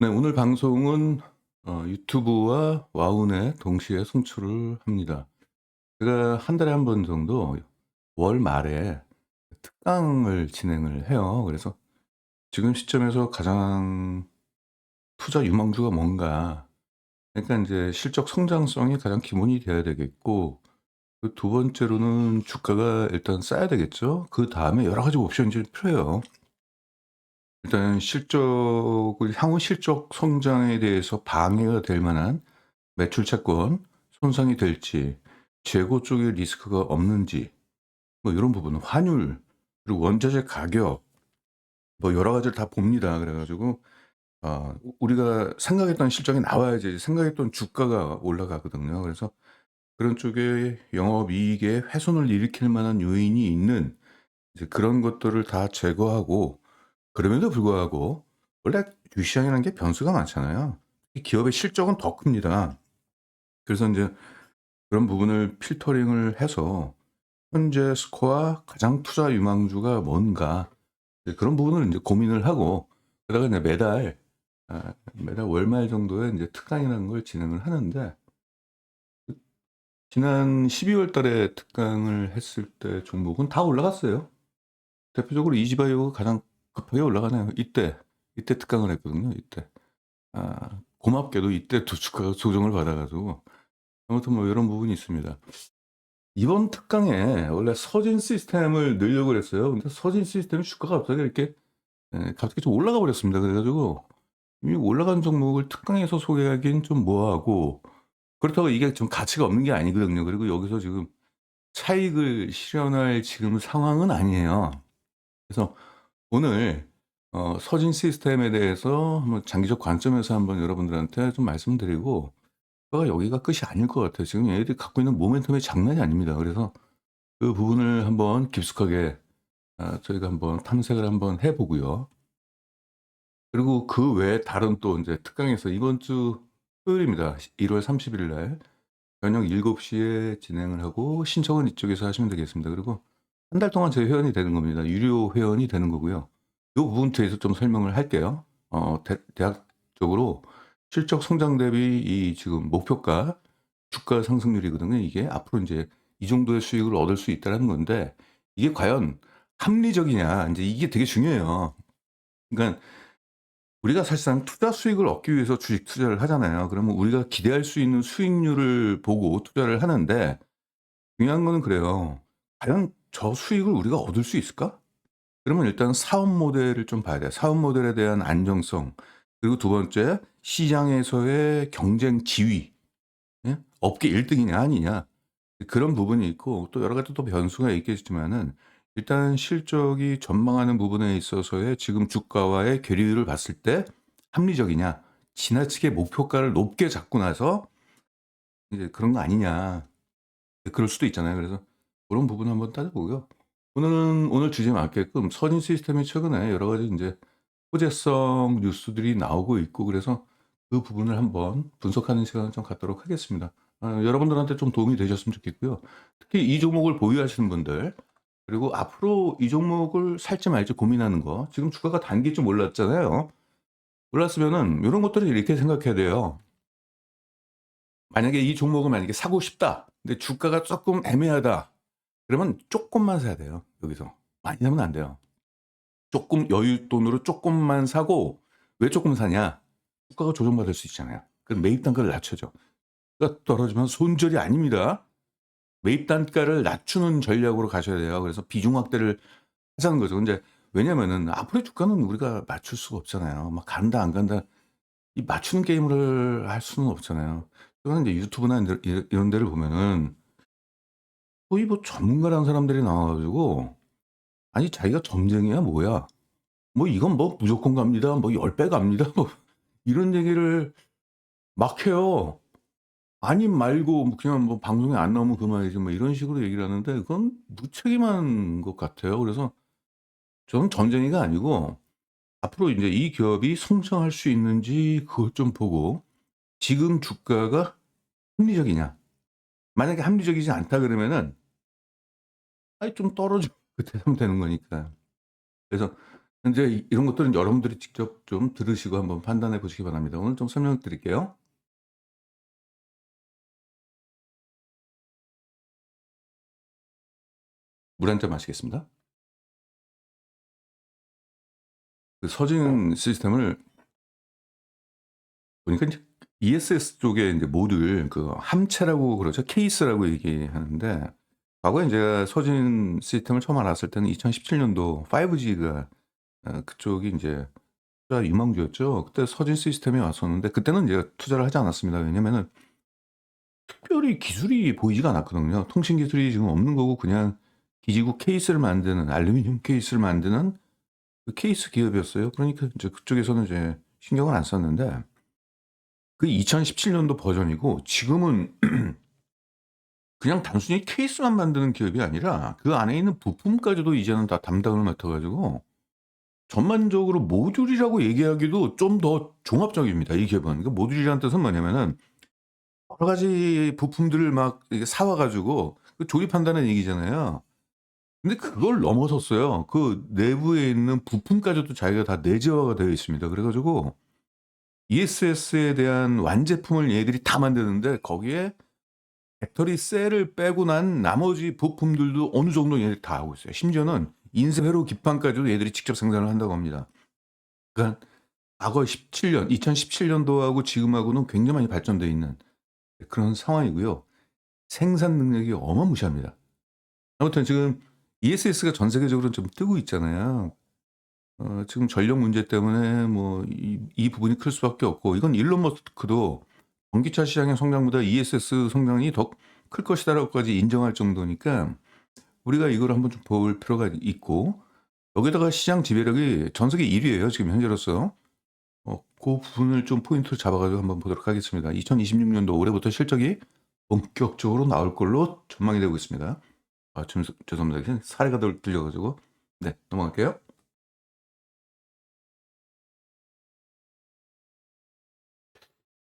네, 오늘 방송은 유튜브와 와우넷 동시에 송출을 합니다. 제가 한 달에 한 번 정도 월 말에 특강을 진행을 해요. 그래서 지금 시점에서 가장 투자 유망주가 뭔가, 그러니까 이제 실적 성장성이 가장 기본이 돼야 되겠고, 그 두 번째로는 주가가 일단 싸야 되겠죠. 그다음에 여러 가지 옵션이 필요해요. 일단 실적을 향후 실적 성장에 대해서 방해가 될 만한 매출 채권 손상이 될지, 재고 쪽에 리스크가 없는지, 뭐 이런 부분, 환율, 그리고 원자재 가격, 뭐 여러 가지를 다 봅니다. 그래 가지고 우리가 생각했던 실적이 나와야지 생각했던 주가가 올라가거든요. 그래서 그런 쪽에 영업이익에 훼손을 일으킬 만한 요인이 있는 이제 그런 것들을 다 제거하고, 그럼에도 불구하고 원래 주식시장이라는 게 변수가 많잖아요. 이 기업의 실적은 더 큽니다. 그래서 이제 그런 부분을 필터링을 해서 현재 스코어 가장 투자 유망주가 뭔가, 이제 그런 부분을 인제 고민을 하고, 그러다가 이제 매달 월말 정도에 인제 특강이라는 걸 진행을 하는데, 지난 12월 달에 특강을 했을 때 종목은 다 올라갔어요. 대표적으로 이지바이오가 가장 급하게 올라가네요. 이때 특강을 했거든요, 이때. 고맙게도 이때 또 주가가 조정을 받아 가지고 아무튼 뭐 이런 부분이 있습니다. 이번 특강에 원래 서진 시스템을 넣으려고 그랬어요. 근데 서진 시스템이 주가가 갑자기 좀 올라가 버렸습니다. 그래 가지고 이 올라간 종목을 특강에서 소개하기엔 좀 뭐하고, 그렇다고 이게 좀 가치가 없는 게 아니거든요. 그리고 여기서 지금 차익을 실현할 지금 상황은 아니에요. 그래서 오늘 서진 시스템에 대해서 한번 장기적 관점에서 한번 여러분들한테 좀 말씀드리고, 여기가 끝이 아닐 것 같아요. 지금 얘네들이 갖고 있는 모멘텀이 장난이 아닙니다. 그래서 그 부분을 한번 깊숙하게 저희가 한번 탐색을 한번 해 보고요. 그리고 그 외에 다른 또 인제 특강에서 이번 주 토요일입니다. 1월 30일 날 저녁 7곱시에 진행을 하고, 신청은 이쪽에서 하시면 되겠습니다. 그리고 한 달 동안 제 회원이 되는 겁니다. 유료 회원이 되는 거고요. 요 부분에 대해서 좀 설명을 할게요. 대략적으로 실적 성장 대비 이 지금 목표가 주가 상승률이거든요. 이게 앞으로 인제 이 정도의 수익을 얻을 수 있다라는 건데, 이게 과연 합리적이냐, 인제 이게 되게 중요해요. 그러니까 우리가 사실상 투자 수익을 얻기 위해서 주식 투자를 하잖아요. 그러면 우리가 기대할 수 있는 수익률을 보고 투자를 하는데, 중요한 거는 그래요. '과연 저 수익을 우리가 얻을 수 있을까?' 그러면 일단 사업 모델을 좀 봐야 돼요. 사업 모델에 대한 안정성, 그리고 두 번째 시장에서의 경쟁 지위, 예? 업계 1 등이냐 아니냐, 그런 부분이 있고, 또 여러 가지 또 변수가 있겠지만은 일단 실적이 전망하는 부분에 있어서의 지금 주가와의 괴리를 봤을 때 합리적이냐, 지나치게 목표가를 높게 잡고 나서 이제 그런 거 아니냐. 그럴 수도 있잖아요. 그래서 그런 부분 한번 따져보고요. 오늘 주제에 맞게끔 선인 시스템이 최근에 여러 가지 인제 호재성 뉴스들이 나오고 있고, 그래서 그 부분을 한번 분석하는 시간을 좀 갖도록 하겠습니다. 여러분들한테 좀 도움이 되셨으면 좋겠고요. 특히 이 종목을 보유하시는 분들, 그리고 앞으로 이 종목을 살지 말지 고민하는 거, 지금 주가가 단기 좀 올랐잖아요. 올랐으면은 요런 것들을 이렇게 생각해야 돼요. 만약에 이 종목을 만약에 사고 싶다. 근데 주가가 쪼끔 애매하다. 그러면 쪼끔만 사야 돼요, 여기서. 많이 사면 안 돼요. 쪼끔 여윳돈으로 쪼끔만 사고, 왜 쪼끔 사냐? 주가가 조정받을 수 있잖아요. 그럼 매입 단가를 낮춰줘. 주가가 떨어지면 손절이 아닙니다. 매입 단가를 낮추는 전략으로 가셔야 돼요. 그래서 비중 확대를 하자는 거죠. 근데 왜냐면은 앞으로의 주가는 우리가 맞출 수가 없잖아요. 막 간다 안 간다, 이 맞추는 게임을 할 수는 없잖아요. 그거는 이제 유튜브나 이런 데를 보면은 거의 뭐 전문가라는 사람들이 나와 가지고, 아니 자기가 점쟁이야 뭐야, 뭐 "이건 뭐 무조건 갑니다. 뭐 10배 갑니다." 뭐 이런 얘기를 막 해요. 아님 말고 뭐 그냥 뭐 "방송에 안 나오면 그만이지." 뭐 이런 식으로 얘기를 하는데, 그건 무책임한 것 같아요. 그래서 저는 점쟁이가 아니고, 앞으로 인제 이 기업이 성장할 수 있는지 그것 좀 보고, 지금 주가가 합리적이냐. 만약에 합리적이지 않다 그러면은 아이 좀 떨어져 그때 하면 되는 거니까. 그래서 인제 이런 것들은 여러분들이 직접 좀 들으시고 한번 판단해 보시기 바랍니다. 오늘 좀 설명드릴게요. 물 한 잔 마시겠습니다. 그 서진 시스템을 보니까 인제 ESS 쪽에 인제 모듈 그 함체라고 그러죠. 케이스라고 얘기하는데 과거에 인제 서진 시스템을 처음 알았을 때는 2017 년도 5G가 그쪽이 인제 투자 유망주였죠. 그때 서진 시스템이 왔었는데 그때는 이제 투자를 하지 않았습니다. 왜냐면은 특별히 기술이 보이지가 않았거든요. 통신 기술이 지금 없는 거고 그냥 기지국 케이스를 만드는 알루미늄 케이스를 만드는 그 케이스 기업이었어요. 그러니까 이제 그쪽에서는 이제 신경을 안 썼는데 그 2017 년도 버전이고 지금은 그냥 단순히 케이스만 만드는 기업이 아니라 그 안에 있는 부품까지도 이제는 다 담당을 맡아 가지고 전반적으로 모듈이라고 얘기하기도 좀 더 종합적입니다, 이 기업은. 그 모듈이라는 뜻은 뭐냐면은 여러 가지 부품들을 막 이렇게 사와 가지고 그 조립한다는 얘기잖아요. 근데 그걸 넘어섰어요. 그 내부에 있는 부품까지도 자기가 다 내재화가 되어 있습니다. 그래 가지고 ESS에 대한 완제품을 얘들이 다 만드는데 거기에 배터리 셀을 빼고 난 나머지 부품들도 어느 정도 얘들이 다 하고 있어요. 심지어는 인쇄 회로 기판까지도 얘들이 직접 생산을 한다고 합니다. 그러니까 과거 17년 2017 년도하고 지금하고는 굉장히 많이 발전돼 있는 그런 상황이고요. 생산 능력이 어마무시합니다. 아무튼 지금 ESS가 전 세계적으로 좀 뜨고 있잖아요. 지금 전력 문제 때문에 뭐 이 부분이 클 수밖에 없고 이건 일론 머스크도 "전기차 시장의 성장보다 ESS 성장이 더 클 것이다."라고까지 인정할 정도니까 우리가 이걸 한번 좀 볼 필요가 있고 여기다가 시장 지배력이 전 세계 1 위예요 지금 현재로서. 그 부분을 좀 포인트로 잡아 가지고 한번 보도록 하겠습니다. 2026 년도 올해부터 실적이 본격적으로 나올 걸로 전망이 되고 있습니다. 아 죄송합니다. 사례가 들려 가지고. 네, 넘어갈게요.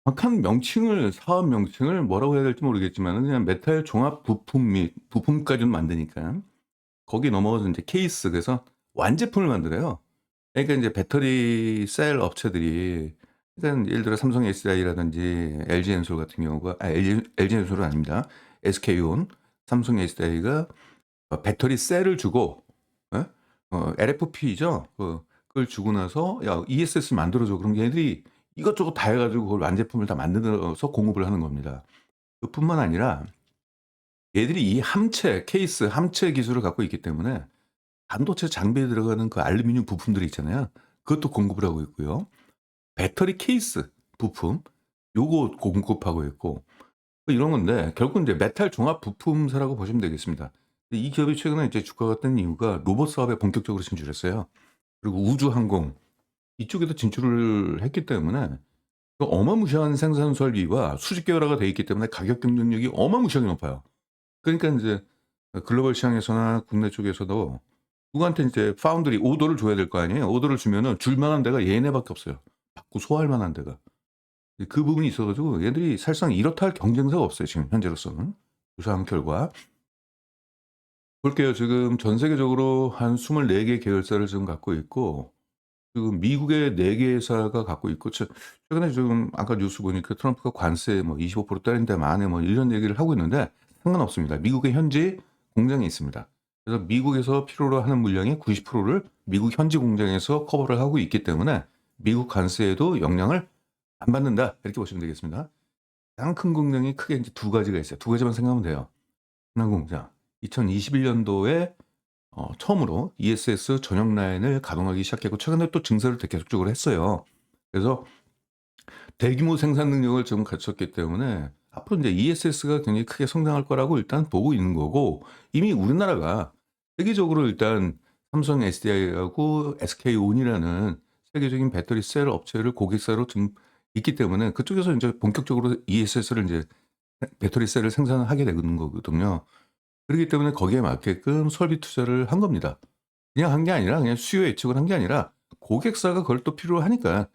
정확한 명칭을 사업 명칭을 뭐라고 해야 될지 모르겠지만은 그냥 메탈 종합 부품 및 부품까지는 만드니까 거기 넘어가서 인제 케이스 그래서 완제품을 만들어요. 그러니까 인제 배터리 셀 업체들이 그러니까 예를 들어 삼성 SDI라든지 LG엔솔 같은 경우가 LG엔솔은 아닙니다. SK온, 삼성 SDI가 배터리 셀을 주고 예? LFP죠. 그걸 주고 나서 "야 ESS 만들어 줘." 그럼 얘네들이 이것저것 다 해 가지고 그걸 완제품을 다 만들어서 공급을 하는 겁니다. 그뿐만 아니라 얘들이 이 함체 케이스 함체 기술을 갖고 있기 때문에 반도체 장비에 들어가는 그 알루미늄 부품들이 있잖아요. 그것도 공급을 하고 있고요. 배터리 케이스 부품 요거 공급하고 있고 뭐 이런 건데 결국은 이제 메탈 종합 부품사라고 보시면 되겠습니다. 이 기업이 최근에 이제 주가가 뜬 이유가 로봇 사업에 본격적으로 진출했어요. 그리고 우주 항공 이쪽에도 진출을 했기 때문에 그 어마무시한 생산 설비와 수직 계열화가 돼 있기 때문에 가격 경쟁력이 어마무시하게 높아요. 그러니까 인제 글로벌 시장에서나 국내 쪽에서도 누구한테 인제 파운드리 오더를 줘야 될 거 아니에요. 오더를 주면은 줄 만한 데가 얘네밖에 없어요. 받고 소화할 만한 데가. 그 부분이 있어 가지고 얘들이 사실상 이렇다 할 경쟁사가 없어요 지금 현재로서는. 조사한 결과. 볼게요. 지금 전 세계적으로 한 24개 계열사를 지금 갖고 있고 지금 미국의 4개 회사가 갖고 있고 최근에 지금 아까 뉴스 보니까 트럼프가 관세 뭐 25% 때린다 마네 뭐 이런 얘기를 하고 있는데 상관없습니다. 미국의 현지 공장이 있습니다. 그래서 미국에서 필요로 하는 물량의 90%를 미국 현지 공장에서 커버를 하고 있기 때문에 미국 관세에도 영향을 안 받는다. 이렇게 보시면 되겠습니다. 가장 큰 공장이 크게 이제 두 가지가 있어요. 두 가지만 생각하면 돼요. 하나 공장 2021 년도에 처음으로 ESS 전용 라인을 가동하기 시작했고 최근에 또 증설을 계속적으로 했어요. 그래서 대규모 생산 능력을 좀 갖췄기 때문에 앞으로 인제 ESS가 굉장히 크게 성장할 거라고 일단 보고 있는 거고 이미 우리나라가 세계적으로 일단 삼성 SDI하고 SK온이라는 세계적인 배터리 셀 업체를 고객사로 좀 있기 때문에 그쪽에서 인제 본격적으로 ESS를 인제 배터리 셀을 생산을 하게 되는 거거든요. 그러기 때문에 거기에 맞게끔 설비 투자를 한 겁니다. 그냥 한 게 아니라 그냥 수요 예측을 한 게 아니라 고객사가 그걸 또 필요로 하니까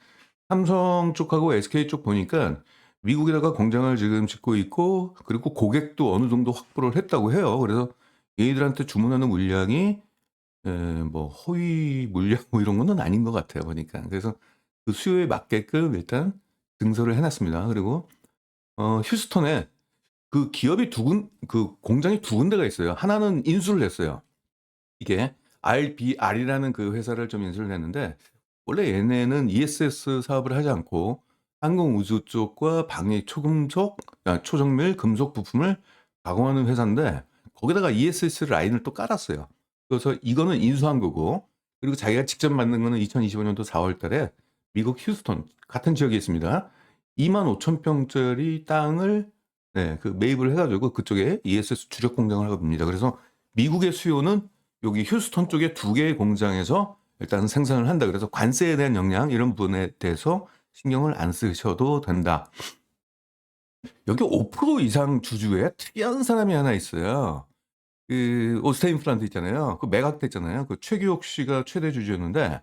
삼성 쪽하고 SK 쪽 보니까 미국에다가 공장을 지금 짓고 있고 그리고 고객도 어느 정도 확보를 했다고 해요. 그래서 얘네들한테 주문하는 물량이 뭐 허위 물량 뭐 이런 거는 아닌 것 같아요 보니까. 그래서 그 수요에 맞게끔 일단 증설을 해 놨습니다. 그리고 휴스턴에 그 기업이 그 공장이 두 군데가 있어요. 하나는 인수를 했어요. 이게 RBR이라는 그 회사를 좀 인수를 했는데, 원래 얘네는 ESS 사업을 하지 않고 항공우주 쪽과 방위 초정밀 금속 부품을 가공하는 회사인데, 거기다가 ESS 라인을 또 깔았어요. 그래서 이거는 인수한 거고, 그리고 자기가 직접 만든 거는 2025년도 4월 달에 미국 휴스턴 같은 지역에 있습니다. 25,000평짜리 땅을 그 매입을 해 가지고 그쪽에 ESS 주력 공장을 하고 있습니다. 그래서 미국의 수요는 여기 휴스턴 쪽에 두 개의 공장에서 일단 생산을 한다. 그래서 관세에 대한 영향 이런 부분에 대해서 신경을 안 쓰셔도 된다. 여기 5% 이상 주주에 특이한 사람이 하나 있어요. 그 오스테인 플란트 있잖아요. 그 매각됐잖아요. 그 최규옥 씨가 최대 주주였는데,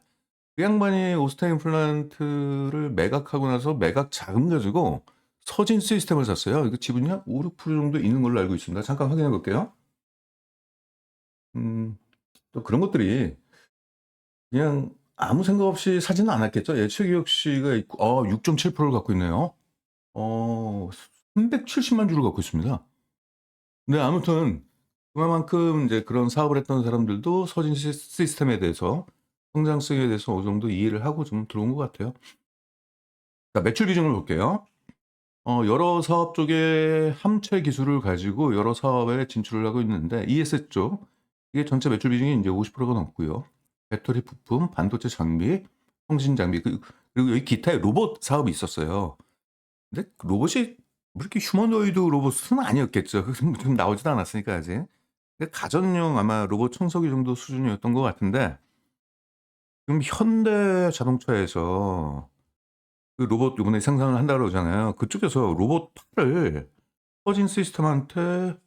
그 양반이 오스테인 플란트를 매각하고 나서 매각 자금 가지고 서진 시스템을 샀어요. 이거 지분이 한 5-6% 정도 있는 걸로 알고 있습니다. 잠깐 확인해 볼게요. 또 그런 것들이 그냥 아무 생각 없이 사지는 않았겠죠. 예, 최기혁 씨가 있고 6.7%를 갖고 있네요. 370만 주를 갖고 있습니다. 네, 아무튼 그만큼 이제 그런 사업을 했던 사람들도 서진 시스템에 대해서 성장성에 대해서 어느 정도 이해를 하고 좀 들어온 것 같아요. 자, 매출 비중을 볼게요. 여러 사업 쪽에 함체 기술을 가지고 여러 사업에 진출을 하고 있는데, ESS 쪽 이게 전체 매출 비중이 이제 50%가 넘고요. 배터리 부품, 반도체 장비, 통신 장비, 그리고 여기 기타의 로봇 사업이 있었어요. 근데 그 로봇이 뭐 이렇게 휴머노이드 로봇은 아니었겠죠. 좀 나오지도 않았으니까 아직. 가전용 아마 로봇 청소기 정도 수준이었던 것 같은데, 지금 현대 자동차에서 그 로봇 이번에 생산을 한다고 그러잖아요. 그쪽에서 로봇 팔을 터진 시스템한테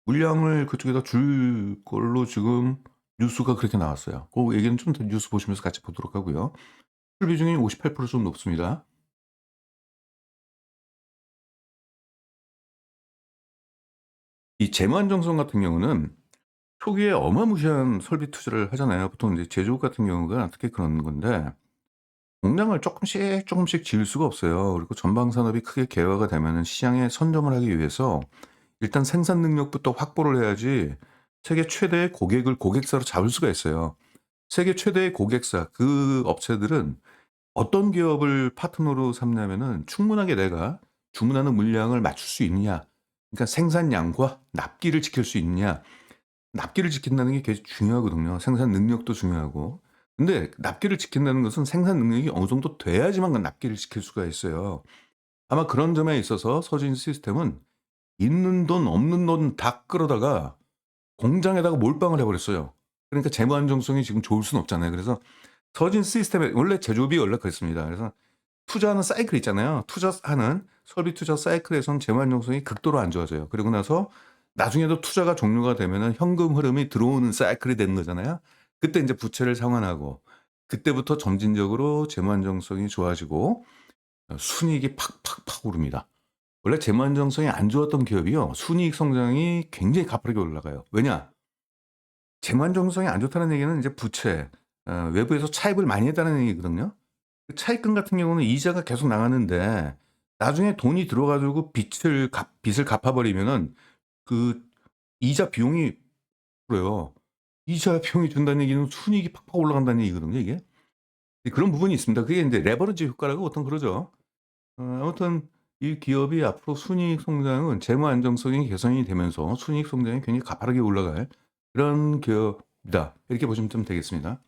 물량을 그쪽에다 줄 걸로 지금 뉴스가 그렇게 나왔어요. 그 얘기는 좀 더 뉴스 보시면서 같이 보도록 하고요. 술 비중이 58%좀 높습니다. 이 재무안정성 같은 경우는 초기에 어마무시한 설비 투자를 하잖아요. 보통 이제 제조업 같은 경우가 특히 그런 건데, 공장을 조금씩 지을 수가 없어요. 그리고 전방 산업이 크게 개화가 되면은 시장에 선점을 하기 위해서 일단 생산 능력부터 확보를 해야지 세계 최대의 고객사로 잡을 수가 있어요. 세계 최대의 고객사 그 업체들은 어떤 기업을 파트너로 삼냐면은 충분하게 내가 주문하는 물량을 맞출 수 있느냐. 그러니까 생산량과 납기를 지킬 수 있느냐. 납기를 지킨다는 게 굉장히 중요하거든요. 생산 능력도 중요하고. 근데 납기를 지킨다는 것은 생산 능력이 어느 정도 돼야지만 그 납기를 지킬 수가 있어요. 아마 그런 점에 있어서 서진 시스템은 있는 돈 없는 돈 다 끌어다가 공장에다가 몰빵을 해 버렸어요. 그러니까 재무 안정성이 지금 좋을 수는 없잖아요. 그래서 서진 시스템에 원래 제조업이 원래 그랬습니다. 그래서 투자하는 사이클 있잖아요. 투자하는 설비 투자 사이클에선 재무 안정성이 극도로 안 좋아져요. 그리고 나서 나중에도 투자가 종료가 되면은 현금 흐름이 들어오는 사이클이 되는 거잖아요. 그때 인제 부채를 상환하고, 그때부터 점진적으로 재무 안정성이 좋아지고 순이익이 팍팍팍 오릅니다. 원래 재무 안정성이 안 좋았던 기업이요, 순이익 성장이 굉장히 가파르게 올라가요. 왜냐? 재무 안정성이 안 좋다는 얘기는 이제 부채, 외부에서 차입을 많이 했다는 얘기거든요. 그 차입금 같은 경우는 이자가 계속 나가는데, 나중에 돈이 들어 가지고 빚을 갚아 버리면은 그 이자 비용이 들어요. 이자 비용이 든다는 얘기는 순이익이 팍팍 올라간다는 얘기거든요, 이게. 그런 부분이 있습니다. 그게 인제 레버리지 효과라고 보통 그러죠. 아무튼 이 기업이 앞으로 순이익 성장은 재무 안정성이 개선이 되면서 순이익 성장이 굉장히 가파르게 올라갈 그런 기업이다. 이렇게 보시면 좀 되겠습니다.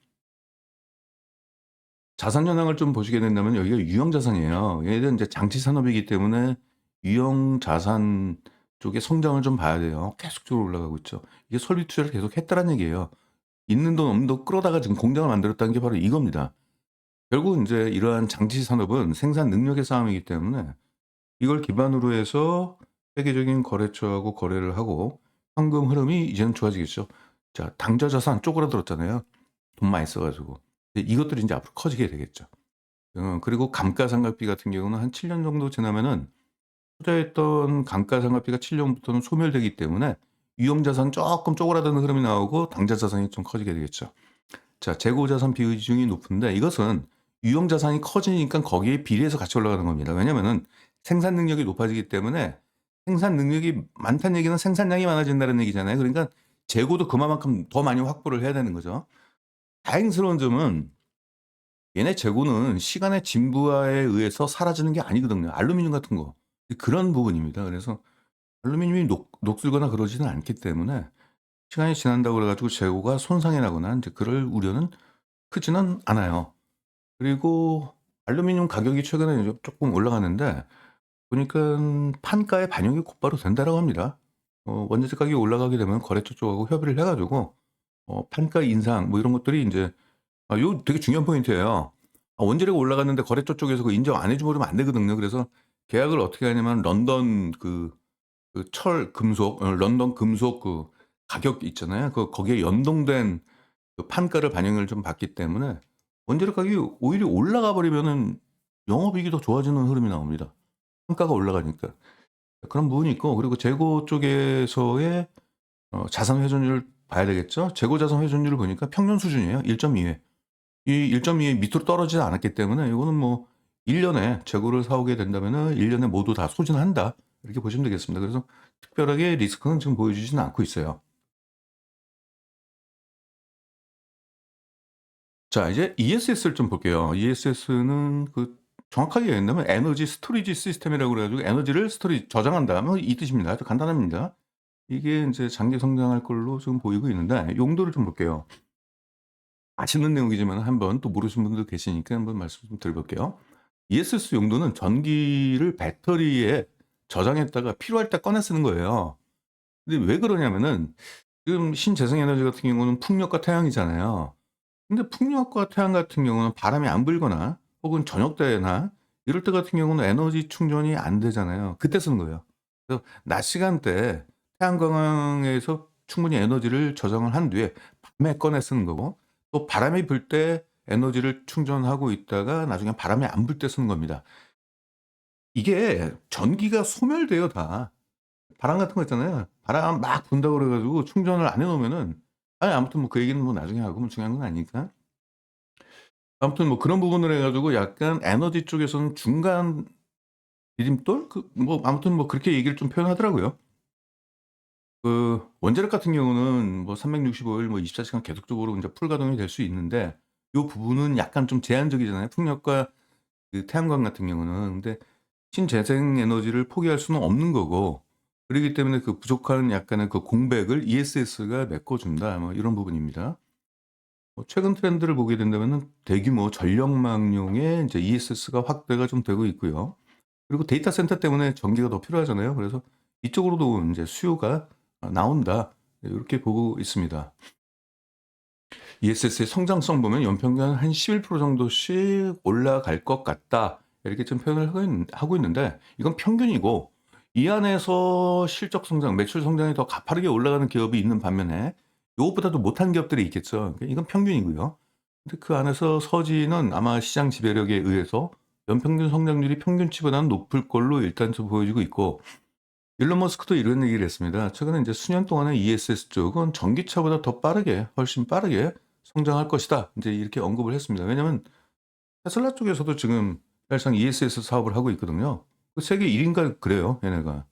자산 현황을 좀 보시게 된다면 여기가 유형 자산이에요. 얘는 이제 장치 산업이기 때문에 유형 자산 쪽의 성장을 좀 봐야 돼요. 계속적으로 올라가고 있죠. 이게 설비 투자를 계속 했다는 얘기예요. 있는 돈 없는 돈 끌어다가 지금 공장을 만들었다는 게 바로 이겁니다. 결국 이제 이러한 장치 산업은 생산 능력의 싸움이기 때문에 이걸 기반으로 해서 세계적인 거래처하고 거래를 하고 현금 흐름이 이제는 좋아지겠죠. 자, 당좌 자산 쪼그라들었잖아요, 돈 많이 써 가지고. 근데 이것들이 인제 앞으로 커지게 되겠죠. 그리고 감가상각비 같은 경우는 한 7년 정도 지나면은 투자했던 감가상각비가 7 년부터는 소멸되기 때문에 유형 자산 쪼끔 쪼그라드는 흐름이 나오고 당좌 자산이 좀 커지게 되겠죠. 자, 재고 자산 비중이 높은데 이것은 유형 자산이 커지니까 거기에 비례해서 같이 올라가는 겁니다. 왜냐면은 생산 능력이 높아지기 때문에 생산 능력이 많다는 얘기는 생산량이 많아진다는 얘기잖아요. 그러니까 재고도 그만큼 더 많이 확보를 해야 되는 거죠. 다행스러운 점은 얘네 재고는 시간의 진부하에 의해서 사라지는 게 아니거든요. 알루미늄 같은 거. 그런 부분입니다. 그래서 알루미늄이 녹슬거나 그러지는 않기 때문에 시간이 지난다고 그래 가지고 재고가 손상이 나거나 인제 그럴 우려는 크지는 않아요. 그리고 알루미늄 가격이 최근에 이제 쪼끔 올라가는데 보니깐 판가에 반영이 곧바로 된다라고 합니다. 원자재 가격이 올라가게 되면 거래처 쪽하고 협의를 해 가지고 판가 인상 뭐 이런 것들이 인제 요 되게 중요한 포인트예요. 원재료가 올라갔는데 거래처 쪽에서 그거 인정 안 해 줘 버리면 안 되거든요. 그래서 계약을 어떻게 하냐면 런던 철 금속 런던 금속 가격 있잖아요. 거기에 연동된 그 판가를 반영을 좀 받기 때문에 원재료 가격이 오히려 올라가 버리면은 영업이익이 더 좋아지는 흐름이 나옵니다. 판가가 올라가니까. 그런 부분이 있고 그리고 재고 쪽에서의 자산 회전율을 봐야 되겠죠. 재고 자산 회전율을 보니까 평년 수준이에요. 1.2 회. 이 1.2 회 밑으로 떨어지지 않았기 때문에 이거는 뭐 1 년에 재고를 사 오게 된다면은 1 년에 모두 다 소진한다. 이렇게 보시면 되겠습니다. 그래서 특별하게 리스크는 지금 보여주지는 않고 있어요. 자, 이제 ESS를 좀 볼게요. ESS는 정확하게 얘기한다면 에너지 스토리지 시스템이라고 그래 가지고 에너지를 저장한다. 뭐 이 뜻입니다. 아주 간단합니다. 이게 인제 장기 성장할 걸로 지금 보이고 있는데 용도를 좀 볼게요. 아시는 내용이지만 한번 또 모르시는 분도 계시니까 한번 말씀 좀 드려 볼게요. ESS 용도는 전기를 배터리에 저장했다가 필요할 때 꺼내 쓰는 거예요. 근데 왜 그러냐면은 지금 신재생 에너지 같은 경우는 풍력과 태양이잖아요. 근데 풍력과 태양 같은 경우는 바람이 안 불거나 혹은 저녁 때나 이럴 때 같은 경우는 에너지 충전이 안 되잖아요. 그때 쓰는 거예요. 그래서 낮 시간대에 태양광에서 충분히 에너지를 저장을 한 뒤에 밤에 꺼내 쓰는 거고 또 바람이 불 때 에너지를 충전하고 있다가 나중에 바람이 안 불 때 쓰는 겁니다. 이게 전기가 소멸돼요 다. 바람 같은 거 있잖아요. 바람 막 분다고 그래 가지고 충전을 안 해 놓으면은 아무튼 뭐 그 얘기는 뭐 나중에 하고 뭐 중요한 건 아니니까. 아무튼 뭐 그런 부분을 해 가지고 약간 에너지 쪽에서는 중간 디딤돌? 뭐 아무튼 뭐 그렇게 얘기를 좀 표현하더라고요. 원자력 같은 경우는 뭐 365일 뭐 24 시간 계속적으로 인제 풀 가동이 될 수 있는데 요 부분은 약간 좀 제한적이잖아요. 풍력과 태양광 같은 경우는. 근데 신재생 에너지를 포기할 수는 없는 거고 그러기 때문에 그 부족한 약간의 그 공백을 ESS가 메꿔 준다. 뭐 이런 부분입니다. 최근 트렌드를 보게 된다면은 대규모 전력망용의 인제 ESS가 확대가 좀 되고 있고요. 그리고 데이터 센터 때문에 전기가 더 필요하잖아요. 그래서 이쪽으로도 인제 수요가 나온다. 네, 요렇게 보고 있습니다. ESS의 성장성 보면 연평균 한 11% 정도씩 올라갈 것 같다. 이렇게 좀 표현을 하고 있는데 이건 평균이고 이 안에서 실적 성장, 매출 성장이 더 가파르게 올라가는 기업이 있는 반면에 요것보다도 못한 기업들이 있겠죠. 그러니까 이건 평균이고요. 근데 그 안에서 서지는 아마 시장 지배력에 의해서 연평균 성장률이 평균치보다는 높을 걸로 일단 좀 보여지고 있고 일론 머스크도 이런 얘기를 했습니다. 최근에 이제 수년 동안에 ESS 쪽은 전기차보다 더 빠르게, 훨씬 빠르게 성장할 것이다. 이제 이렇게 언급을 했습니다. 왜냐하면 테슬라 쪽에서도 지금 사실상 ESS 사업을 하고 있거든요. 세계 1인가 그래요, 얘네가.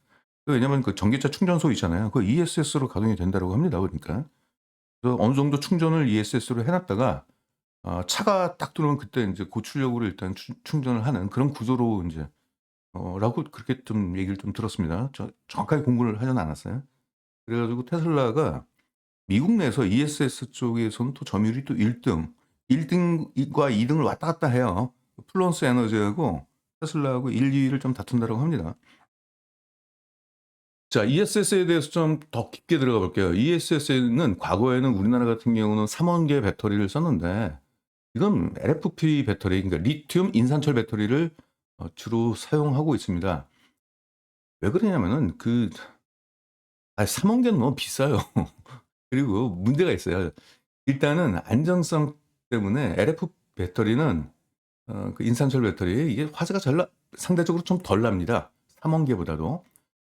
왜냐하면 그 전기차 충전소 있잖아요. 그 ESS로 가동이 된다고 합니다. 그러니까. 그래서 어느 정도 충전을 ESS로 해놨다가 차가 딱 들어오면 그때 이제 고출력으로 일단 충전을 하는 그런 구조로 이제 라고 그렇게 좀 얘기를 좀 들었습니다. 정확하게 공부를 하진 않았어요. 그래 가지고 테슬라가 미국 내에서 ESS 쪽에서는 또 점유율이 또 1 등, 1 등과 2 등을 왔다 갔다 해요. 플루언스 에너지하고 테슬라하고 1-2 위를 좀 다툰다고 합니다. 자, ESS에 대해서 좀 더 깊게 들어가 볼게요. ESS는 과거에는 우리나라 같은 경우는 3원계 배터리를 썼는데 이건 LFP 배터리 그러니까 리튬 인산철 배터리를 주로 사용하고 있습니다. 왜 그러냐면은 3원계는 너무 비싸요. 그리고 문제가 있어요. 일단은 안정성 때문에 LF 배터리는 그 인산철 배터리 이게 화재가 상대적으로 좀 덜 납니다. 3원계보다도.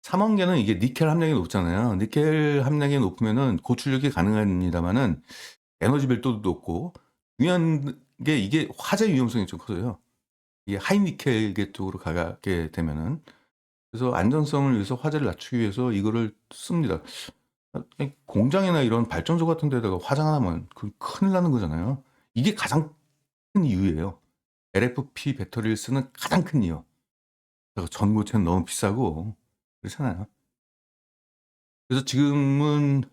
3원계는 이게 니켈 함량이 높잖아요. 니켈 함량이 높으면은 고출력이 가능합니다마는 에너지 밀도도 높고 중요한 게 이게 화재 위험성이 좀 커서요. 이게 하이니켈계 쪽으로 가게 되면은 그래서 안전성을 위해서 화재를 낮추기 위해서 이거를 씁니다. 공장이나 이런 발전소 같은 데다가 화재가 나면 그 큰일 나는 거잖아요. 이게 가장 큰 이유예요. LFP 배터리를 쓰는 가장 큰 이유. 전고체는 너무 비싸고 그렇잖아요. 그래서 지금은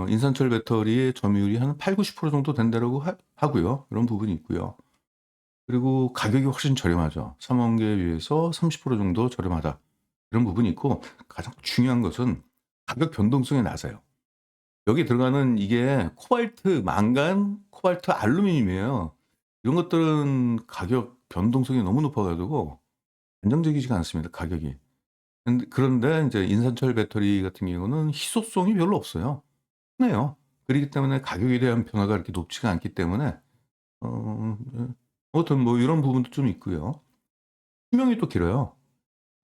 인산철 배터리의 점유율이 한 80-90% 정도 된다라고 하고요. 그런 부분이 있고요. 그리고 가격이 훨씬 저렴하죠. 3원계에 비해서 30% 정도 저렴하다. 이런 부분이 있고 가장 중요한 것은 가격 변동성이 낮아요. 여기 들어가는 이게 코발트, 망간, 코발트, 알루미늄이에요. 이런 것들은 가격 변동성이 너무 높아 가지고 안정적이지가 않습니다, 가격이. 그런데 인제 인산철 배터리 같은 경우는 희소성이 별로 없어요. 흔해요. 그렇기 때문에 가격에 대한 변화가 그렇게 높지가 않기 때문에 아무튼 뭐 이런 부분도 좀 있고요. 수명이 또 길어요.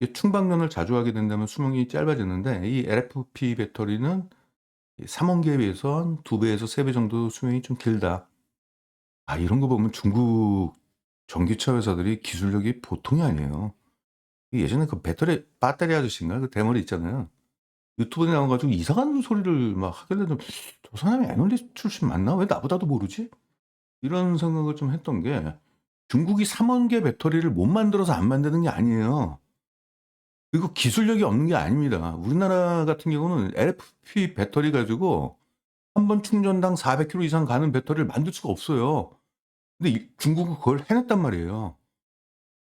이게 충방전을 자주 하게 된다면 수명이 짧아지는데 이 LFP 배터리는 이 3원계에 비해서 한 2 배에서 3배 정도 수명이 좀 길다. 이런 거 보면 중국 전기차 회사들이 기술력이 보통이 아니에요. 예전에 그 배터리 아저씨인가 그 대머리 있잖아요. 유튜브에 나와 가지고 이상한 소리를 막 하길래 좀 '저 사람이 애널리스트 출신 맞나? 왜 나보다도 모르지?' 이런 생각을 좀 했던 게 중국이 3원계 배터리를 못 만들어서 안 만드는 게 아니에요. 그리고 기술력이 없는 게 아닙니다. 우리나라 같은 경우는 LFP 배터리 가지고 한 번 충전당 400 킬로 이상 가는 배터리를 만들 수가 없어요. 근데 이 중국은 그걸 해냈단 말이에요.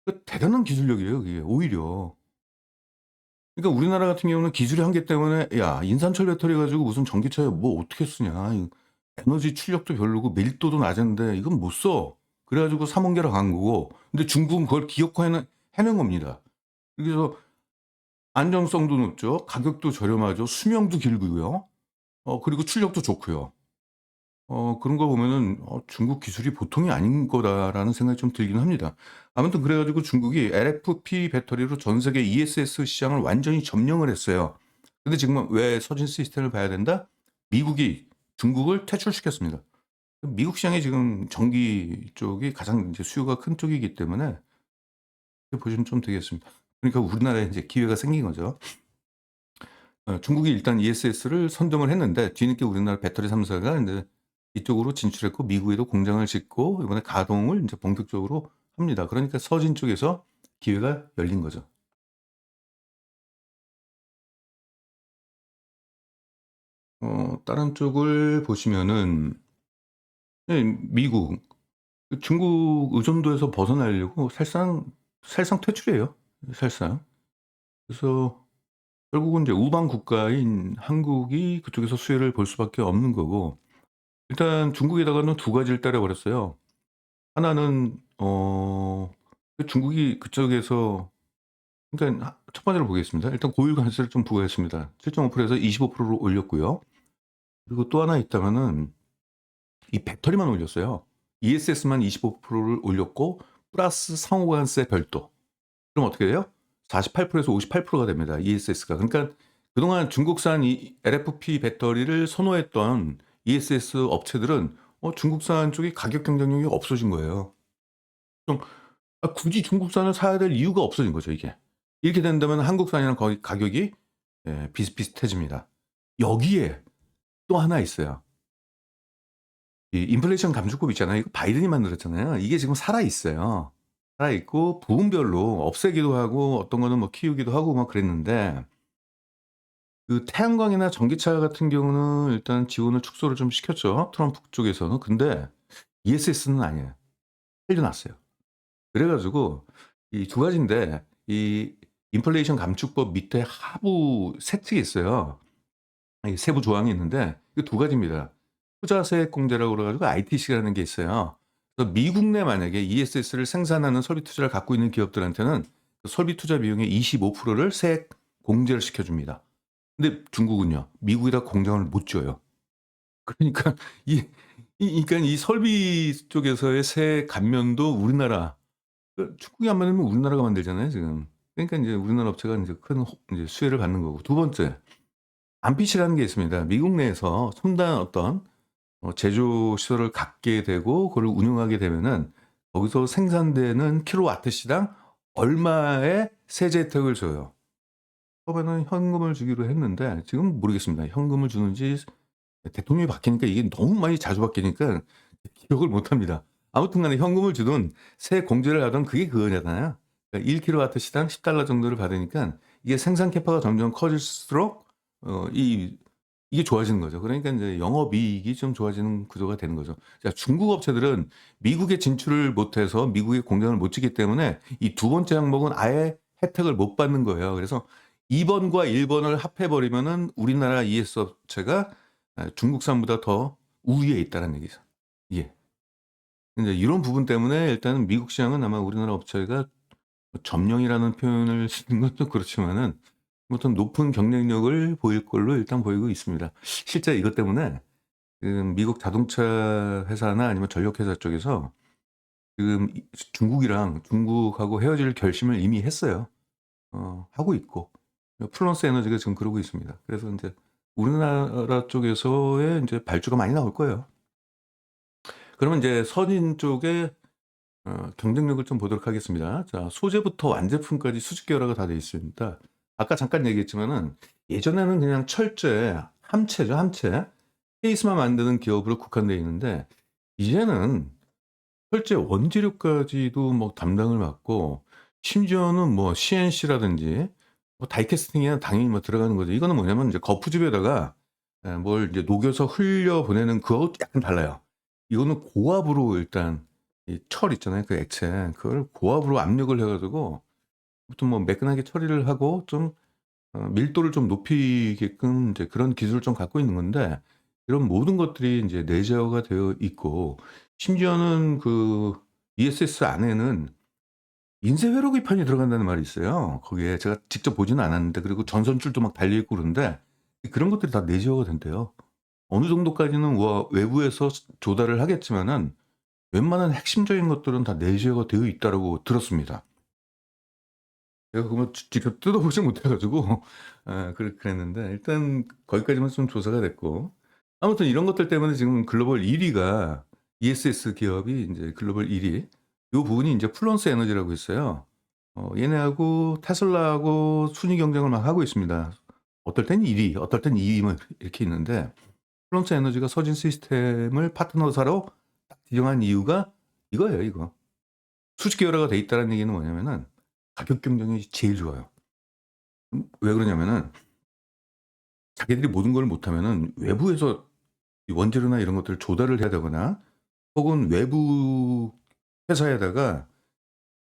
그 대단한 기술력이에요 그게 오히려. 그러니까 우리나라 같은 경우는 기술의 한계 때문에 "야 인산철 배터리 가지고 무슨 전기차에 뭐 어떻게 쓰냐. 이 에너지 출력도 별로고 밀도도 낮은데 이건 못 써." 그래 가지고 3원계로 간 거고 근데 중국은 그걸 해낸 겁니다. 그래서 안정성도 높죠. 가격도 저렴하죠. 수명도 길고요. 그리고 출력도 좋고요. 그런 거 보면은 '중국 기술이 보통이 아닌 거다.'라는 생각이 좀 들긴 합니다. 아무튼 그래 가지고 중국이 LFP 배터리로 전 세계 ESS 시장을 완전히 점령을 했어요. 근데 지금은 왜 서진 시스템을 봐야 된다? 미국이 중국을 퇴출시켰습니다. 미국 시장이 지금 전기 쪽이 가장 이제 수요가 큰 쪽이기 때문에 그렇게 보시면 좀 되겠습니다. 그러니까 우리나라에 인제 기회가 생긴 거죠. 중국이 일단 ESS를 선점을 했는데 뒤늦게 우리나라 배터리 3 사가 인제 이쪽으로 진출했고 미국에도 공장을 짓고 이번에 가동을 인제 본격적으로 합니다. 그러니까 서진 쪽에서 기회가 열린 거죠. 다른 쪽을 보시면은 미국, 중국 의존도에서 벗어나려고 사실상 퇴출이에요, 사실상. 그래서 결국은 이제 우방 국가인 한국이 그쪽에서 수혜를 볼 수밖에 없는 거고 일단 중국에다가는 두 가지를 때려 버렸어요. 하나는 중국이 그쪽에서 그러니까 첫 번째로 보겠습니다. 일단 고유 관세를 좀 부과했습니다. 7.5% 에서 25%로 올렸고요. 그리고 또 하나 있다면은 이 배터리만 올렸어요. ESS만 25%를 올렸고 플러스 상호 관세 별도. 그럼 어떻게 돼요? 48% 에서 58%가 됩니다, ESS가. 그러니까 그동안 중국산 이 LFP 배터리를 선호했던 ESS 업체들은 중국산 쪽이 가격 경쟁력이 없어진 거예요. 좀 굳이 중국산을 사야 될 이유가 없어진 거죠, 이게. 이렇게 된다면 한국산이랑 거의 가격이 비슷비슷해집니다. 여기에 또 하나 있어요. 이 인플레이션 감축법 있잖아요. 이거 바이든이 만들었잖아요. 이게 지금 살아 있어요. 살아 있고 부분별로 없애기도 하고 어떤 거는 뭐 키우기도 하고 막 그랬는데 그 태양광이나 전기차 같은 경우는 일단 지원을 축소를 좀 시켰죠, 트럼프 쪽에서는. 근데 ESS는 아니에요. 살려 놨어요. 그래 가지고 이 두 가지인데 이 인플레이션 감축법 밑에 하부 세칙이 있어요. 이 세부 조항이 있는데 그 두 가지입니다. 투자세액 공제라고 그래 가지고 ITC라는 게 있어요. 그래서 미국 내 만약에 ESS를 생산하는 설비 투자를 갖고 있는 기업들한테는 그 설비 투자 비용의 25%를 세액 공제를 시켜 줍니다. 근데 중국은요. 미국에다 공장을 못 지어요. 그러니까 이 그러니까 이 설비 쪽에서의 세액 감면도 우리나라 중국이 안 만들면 우리나라가 만들잖아요 지금. 그러니까 인제 우리나라 업체가 인제 큰 인제 수혜를 받는 거고. 두 번째 안핏이라는 게 있습니다. 미국 내에서 첨단 어떤 제조 시설을 갖게 되고 그걸 운영하게 되면은 거기서 생산되는 킬로와트 시당 얼마의 세제 혜택을 줘요. 처음에는 현금을 주기로 했는데 지금 모르겠습니다. 현금을 주는지 대통령이 바뀌니까 이게 너무 많이 자주 바뀌니까 기억을 못 합니다. 아무튼 간에 현금을 주든 새 공제를 하든 그게 그거잖아요. 그러니까 1 킬로와트 시당 $10 정도를 받으니까 이게 생산 캐파가 점점 커질수록 이게 좋아지는 거죠. 그러니까 인제 영업이익이 좀 좋아지는 구조가 되는 거죠. 자, 중국 업체들은 미국에 진출을 못해서 미국에 공장을 못 짓기 때문에 이 두 번째 항목은 아예 혜택을 못 받는 거예요. 그래서 2 번과 1 번을 합해 버리면은 우리나라 ES 업체가 중국산보다 더 우위에 있다는 얘기죠. 예. 인제 이런 부분 때문에 일단은 미국 시장은 아마 우리나라 업체가 점령이라는 표현을 쓰는 건 좀 그렇지만은 아무튼 높은 경쟁력을 보일 걸로 일단 보이고 있습니다. 실제 이것 때문에 지금 미국 자동차 회사나 아니면 전력회사 쪽에서 지금 중국하고 헤어질 결심을 이미 했어요. 하고 있고 플러스 에너지가 지금 그러고 있습니다. 그래서 인제 우리나라 쪽에서의 인제 발주가 많이 나올 거예요. 그러면 인제 선인 쪽에 경쟁력을 좀 보도록 하겠습니다. 자, 소재부터 완제품까지 수직 계열화가 다 돼 있습니다. 아까 잠깐 얘기했지만은 예전에는 그냥 철제, 함체죠, 함체. 케이스만 만드는 기업으로 국한되어 있는데 이제는 철제 원재료까지도 뭐 담당을 맡고 심지어는 뭐 CNC라든지 뭐 다이캐스팅이야 당연히 뭐 들어가는 거죠. 이거는 뭐냐면 이제 거푸집에다가 뭘 이제 녹여서 흘려 보내는 그거하고 약간 달라요. 이거는 고압으로 일단 이 철 있잖아요. 그 액체. 그걸 고압으로 압력을 해 가지고 보통 뭐 매끈하게 처리를 하고 좀 밀도를 좀 높이게끔 이제 그런 기술을 좀 갖고 있는 건데 이런 모든 것들이 인제 내재화가 되어 있고 심지어는 그 ESS 안에는 인쇄 회로기판이 들어간다는 말이 있어요. 거기에 제가 직접 보지는 않았는데 그리고 전선줄도 막 달려 있고 그런데 그런 것들이 다 내재화가 된대요. 어느 정도까지는 외부에서 조달을 하겠지만은 웬만한 핵심적인 것들은 다 내재화가 되어 있다라고 들었습니다. 제가 그걸 직접 뜯어보지 못해 가지고 그랬는데 일단 거기까지만 좀 조사가 됐고 아무튼 이런 것들 때문에 지금 글로벌 1 위가 ESS 기업이 인제 글로벌 1 위 요 부분이 인제 플루언스 에너지라고 있어요. 얘네하고 테슬라하고 순위 경쟁을 막 하고 있습니다. 어떨 땐 1 위, 어떨 땐 2위 뭐 이렇게 있는데 플루언스 에너지가 서진 시스템을 파트너사로 딱 지정한 이유가 이거예요, 이거. 수직 계열화가 돼 있다는 얘기는 뭐냐면은 가격 경쟁이 제일 좋아요. 왜 그러냐면은 자기들이 모든 걸 못하면은 외부에서 이 원재료나 이런 것들을 조달을 해야 되거나 혹은 외부 회사에다가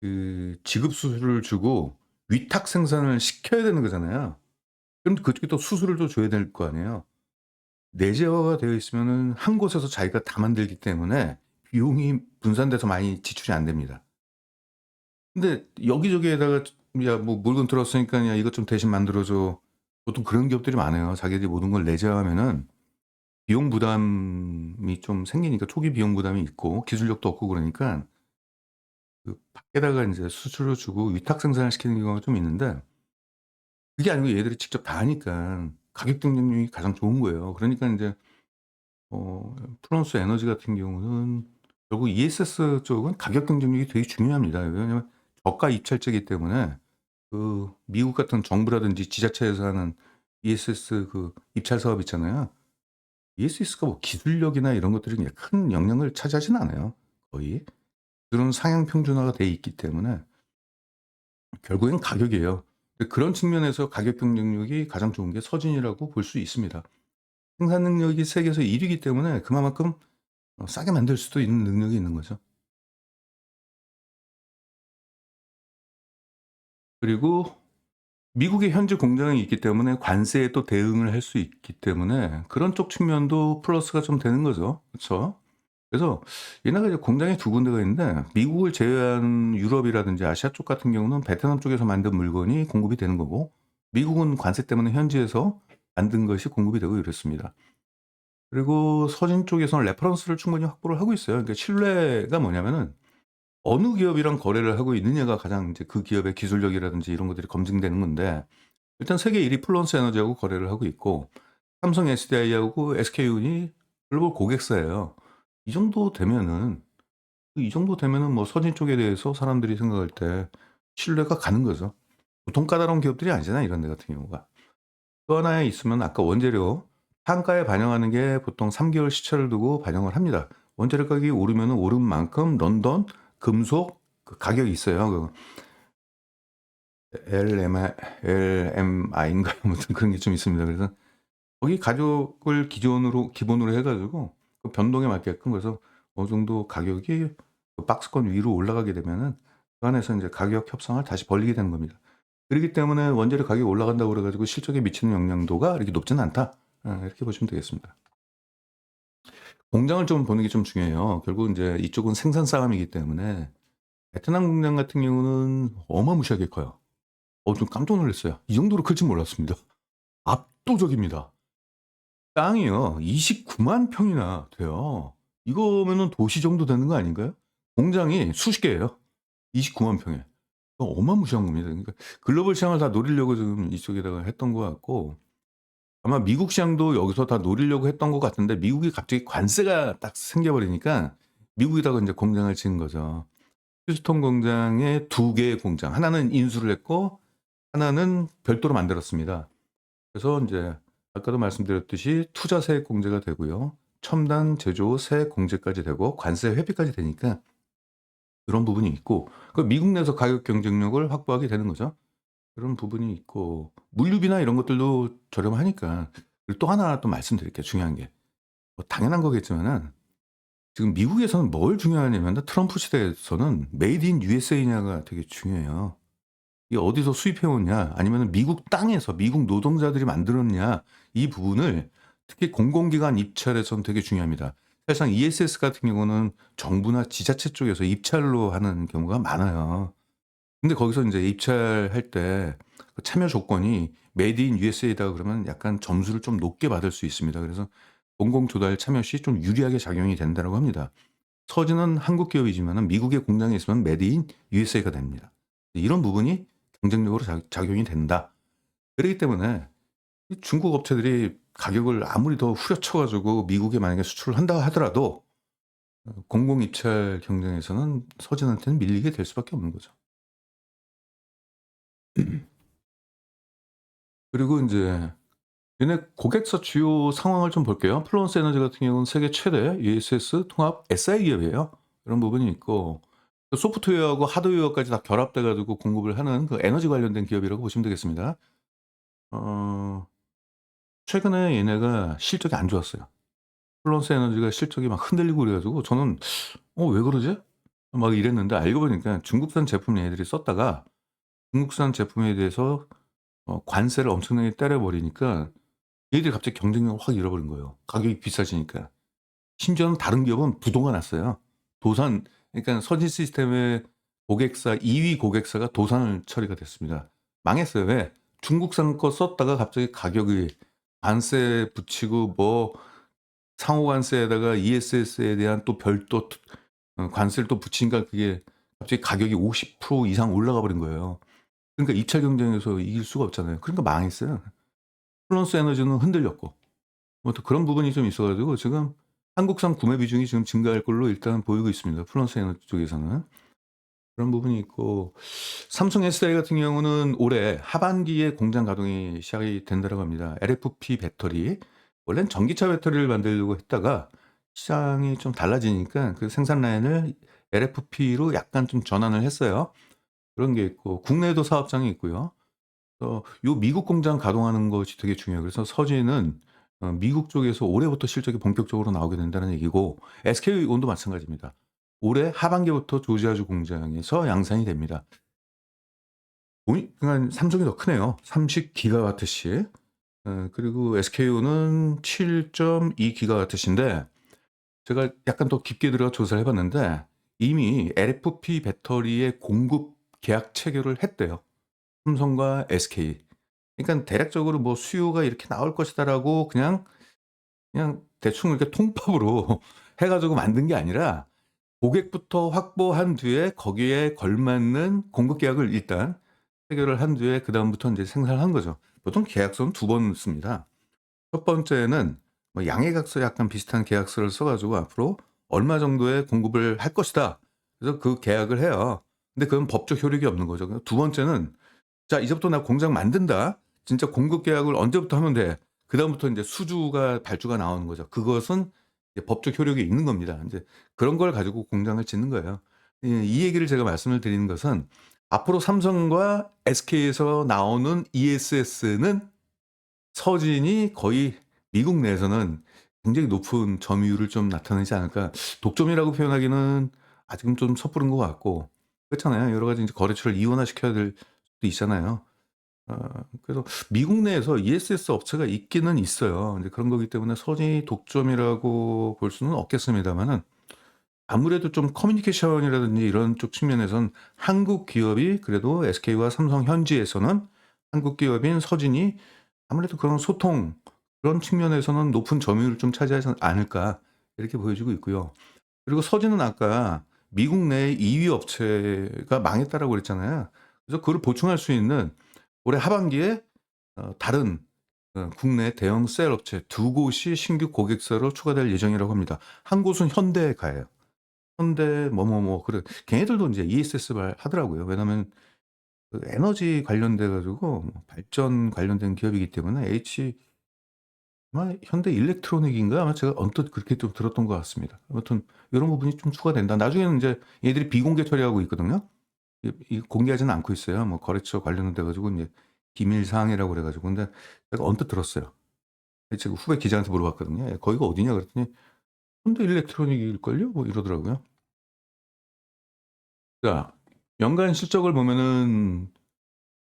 그 지급 수수료를 주고 위탁 생산을 시켜야 되는 거잖아요. 그럼 그쪽에 또 수수료를 또 줘야 될 거 아니에요. 내재화가 되어 있으면은 한 곳에서 자기가 다 만들기 때문에 비용이 분산돼서 많이 지출이 안 됩니다. 근데 여기저기에다가 "야 뭐 물건 들어왔으니까 야 이것 좀 대신 만들어 줘." 보통 그런 기업들이 많아요. 자기들이 모든 걸 내재화하면은 비용 부담이 좀 생기니까 초기 비용 부담이 있고 기술력도 없고 그러니까 그 밖에다가 인제 수수료 주고 위탁 생산을 시키는 경우가 좀 있는데 그게 아니고 얘들이 직접 다 하니까 가격 경쟁력이 가장 좋은 거예요. 그러니까 인제 프랑스 에너지 같은 경우는 결국 ESS 쪽은 가격 경쟁력이 되게 중요합니다. 왜냐하면 저가 입찰제이기 때문에 그 미국 같은 정부라든지 지자체에서 하는 ESS 그 입찰 사업 있잖아요. ESS가 뭐 기술력이나 이런 것들이 그냥 큰 영향을 차지하진 않아요, 거의. 그런 상향 평준화가 돼 있기 때문에 결국엔 가격이에요. 근데 그런 측면에서 가격 경쟁력이 가장 좋은 게 서진이라고 볼 수 있습니다. 생산 능력이 세계에서 1 위이기 때문에 그만큼 싸게 만들 수도 있는 능력이 있는 거죠. 그리고 미국에 현지 공장이 있기 때문에 관세에 또 대응을 할 수 있기 때문에 그런 쪽 측면도 플러스가 좀 되는 거죠. 그쵸? 그래서 얘네가 이제 공장이 두 군데가 있는데 미국을 제외한 유럽이라든지 아시아 쪽 같은 경우는 베트남 쪽에서 만든 물건이 공급이 되는 거고 미국은 관세 때문에 현지에서 만든 것이 공급이 되고 이렇습니다. 그리고 서진 쪽에서는 레퍼런스를 충분히 확보를 하고 있어요. 그러니까 신뢰가 뭐냐면은 어느 기업이랑 거래를 하고 있느냐가 가장 이제 그 기업의 기술력이라든지 이런 것들이 검증되는 건데 일단 세계 1위 플루언스 에너지하고 거래를 하고 있고 삼성 SDI하고 SK운이 글로벌 고객사예요. 이 정도 되면은 이 정도 되면은 뭐 선진 쪽에 대해서 사람들이 생각할 때 신뢰가 가는 거죠. 보통 까다로운 기업들이 아니잖아요, 이런 데 같은 경우가. 또 하나에 있으면 아까 원재료 단가에 반영하는 게 보통 3 개월 시차를 두고 반영을 합니다. 원재료 가격이 오르면은 오른 만큼 런던 금속 그 가격이 있어요. LMI인가요? 아무튼 그런 게 좀 있습니다. 그래서 거기 가격을 기본으로 해 가지고 그 변동에 맞게끔 그래서 어느 정도 가격이 그 박스권 위로 올라가게 되면은 그 안에서 인제 가격 협상을 다시 벌이게 되는 겁니다. 그렇기 때문에 원재료 가격이 올라간다고 그래 가지고 실적에 미치는 영향도가 이렇게 높지는 않다. 이렇게 보시면 되겠습니다. 공장을 좀 보는 게 좀 중요해요. 결국 인제 이쪽은 생산 싸움이기 때문에 베트남 공장 같은 경우는 어마무시하게 커요. 좀 깜짝 놀랐어요. 이 정도로 클 줄 몰랐습니다. 압도적입니다. 땅이요. 290,000 평이나 돼요. 이거면은 도시 정도 되는 거 아닌가요? 공장이 수십 개예요. 290,000 평에. 어마무시한 겁니다. 그러니까 글로벌 시장을 다 노리려고 지금 이쪽에다가 했던 것 같고 아마 미국 시장도 여기서 다 노리려고 했던 것 같은데 미국이 갑자기 관세가 딱 생겨 버리니까 미국에다가 인제 공장을 지은 거죠. 휴스턴 공장에 2 개의 공장. 하나는 인수를 했고 하나는 별도로 만들었습니다. 그래서 인제 아까도 말씀드렸듯이 투자 세액 공제가 되고요. 첨단 제조 세액 공제까지 되고 관세 회피까지 되니까 그런 부분이 있고 그 미국 내에서 가격 경쟁력을 확보하게 되는 거죠. 그런 부분이 있고 물류비나 이런 것들도 저렴하니까. 그리고 또 하나 또 말씀드릴게요, 중요한 게. 뭐 당연한 거겠지만은 지금 미국에서는 뭘 중요하냐면은 트럼프 시대에서는 메이드 인 USA냐가 되게 중요해요. 이게 어디서 수입해 오냐 아니면은 미국 땅에서 미국 노동자들이 만들었냐 이 부분을 특히 공공기관 입찰에선 되게 중요합니다. 사실상 ESS 같은 경우는 정부나 지자체 쪽에서 입찰로 하는 경우가 많아요. 근데 거기서 인제 입찰할 때 그 참여 조건이 메이드 인 USA다 그러면 약간 점수를 좀 높게 받을 수 있습니다. 그래서 공공 조달 참여 시 좀 유리하게 작용이 된다라고 합니다. 서진은 한국 기업이지만은 미국의 공장에 있으면 메이드 인 USA가 됩니다. 이런 부분이 경쟁력으로 작용이 된다. 그렇기 때문에 이 중국 업체들이 가격을 아무리 더 후려쳐 가지고 미국에 만약에 수출을 한다 하더라도 공공 입찰 경쟁에서는 서진한테는 밀리게 될 수밖에 없는 거죠. 그리고 인제 얘네 고객사 주요 상황을 좀 볼게요. 플루언스 에너지 같은 경우는 세계 최대 ESS 통합 SI 기업이에요. 그런 부분이 있고 그 소프트웨어하고 하드웨어까지 다 결합돼 가지고 공급을 하는 그 에너지 관련된 기업이라고 보시면 되겠습니다. 어 최근에 얘네가 실적이 안 좋았어요. 플루언스 에너지가 실적이 막 흔들리고 그래 가지고 저는 '어 왜 그러지?' 막 이랬는데 알고 보니까 중국산 제품 얘네들이 썼다가 중국산 제품에 대해서 관세를 엄청나게 때려 버리니까 얘들이 갑자기 경쟁력을 확 잃어버린 거예요, 가격이 비싸지니까. 심지어는 다른 기업은 부도가 났어요. 도산 그러니까 서진 시스템의 고객사 2위 고객사가 도산 처리가 됐습니다. 망했어요. 왜? 중국산 거 썼다가 갑자기 가격이 관세 붙이고 뭐 상호 관세에다가 ESS에 대한 또 별도 관세를 또 붙이니까 그게 갑자기 가격이 50% 이상 올라가 버린 거예요. 그러니까 2차 경쟁에서 이길 수가 없잖아요. 그러니까 망했어요. 플러스 에너지는 흔들렸고. 뭐 또 그런 부분이 좀 있어 가지고 지금 한국산 구매 비중이 지금 증가할 걸로 일단 보이고 있습니다, 플러스 에너지 쪽에서는. 그런 부분이 있고 삼성 SDI 같은 경우는 올해 하반기에 공장 가동이 시작이 된다라고 합니다. LFP 배터리. 원래는 전기차 배터리를 만들려고 했다가 시장이 좀 달라지니까 그 생산 라인을 LFP로 약간 좀 전환을 했어요. 그런 게 있고 국내에도 사업장이 있고요. 요 미국 공장 가동하는 것이 되게 중요해요. 그래서 서진은 미국 쪽에서 올해부터 실적이 본격적으로 나오게 된다는 얘기고 SK온도 마찬가지입니다. 올해 하반기부터 조지아주 공장에서 양산이 됩니다. 그러니까 삼성이 더 크네요. 30 기가와트씩. 그리고 SK온은 7.2 기가와트신데 제가 약간 더 깊게 들어가 조사를 해 봤는데 이미 LFP 배터리의 공급 계약 체결을 했대요, 삼성과 SK. 그러니까 대략적으로 뭐 '수요가 이렇게 나올 것이다.'라고 그냥 대충 이렇게 통밥으로 해 가지고 만든 게 아니라 고객부터 확보한 뒤에 거기에 걸맞는 공급 계약을 일단 체결을 한 뒤에 그다음부터 인제 생산을 한 거죠. 보통 계약서는 2번 씁니다. 첫 번째는 뭐 양해각서 약간 비슷한 계약서를 써 가지고 앞으로 얼마 정도의 공급을 할 것이다. 그래서 그 계약을 해요. 근데 그건 법적 효력이 없는 거죠. 두 번째는 "자 이제부터 나 공장 만든다. 진짜 공급 계약을 언제부터 하면 돼." 그다음부터 인제 수주가 발주가 나오는 거죠. 그것은 이제 법적 효력이 있는 겁니다. 인제 그런 걸 가지고 공장을 짓는 거예요. 이 얘기를 제가 말씀을 드리는 것은 앞으로 삼성과 SK에서 나오는 ESS는 서진이 거의 미국 내에서는 굉장히 높은 점유율을 좀 나타내지 않을까. 독점이라고 표현하기는 아직은 좀 섣부른 것 같고 그렇잖아요. 여러 가지 인제 거래처를 이원화시켜야 될 수도 있잖아요. 그래서 미국 내에서 ESS 업체가 있기는 있어요. 인제 그런 거기 때문에 서진이 독점이라고 볼 수는 없겠습니다마는 아무래도 좀 커뮤니케이션이라든지 이런 쪽 측면에선 한국 기업이 그래도 SK와 삼성 현지에서는 한국 기업인 서진이 아무래도 그런 소통 그런 측면에서는 높은 점유율을 좀 차지하지 않을까 이렇게 보여지고 있고요. 그리고 서진은 아까 미국 내 2위 업체가 망했다라고 그랬잖아요. 그래서 그걸 보충할 수 있는 올해 하반기에 다른 국내 대형 셀 업체 두 곳이 신규 고객사로 추가될 예정이라고 합니다. 한 곳은 현대가예요. 현대 뭐뭐뭐 그래 걔네들도 인제 ESS 하더라고요. 왜냐면 그 에너지 관련돼 가지고 뭐 발전 관련된 기업이기 때문에 아마 현대 일렉트로닉인가 아마 제가 언뜻 그렇게 좀 들었던 것 같습니다. 아무튼 요런 부분이 좀 추가된다. 나중에는 인제 얘들이 비공개 처리하고 있거든요. 이 공개하지는 않고 있어요. 뭐 거래처 관련돼 가지고 인제 기밀 사항이라고 그래 가지고. 근데 제가 언뜻 들었어요. 제가 후배 기자한테 물어봤거든요. "야 거기가 어디냐?" 그랬더니 "현대 일렉트로닉일걸요?" 뭐 이러더라고요. 자 연간 실적을 보면은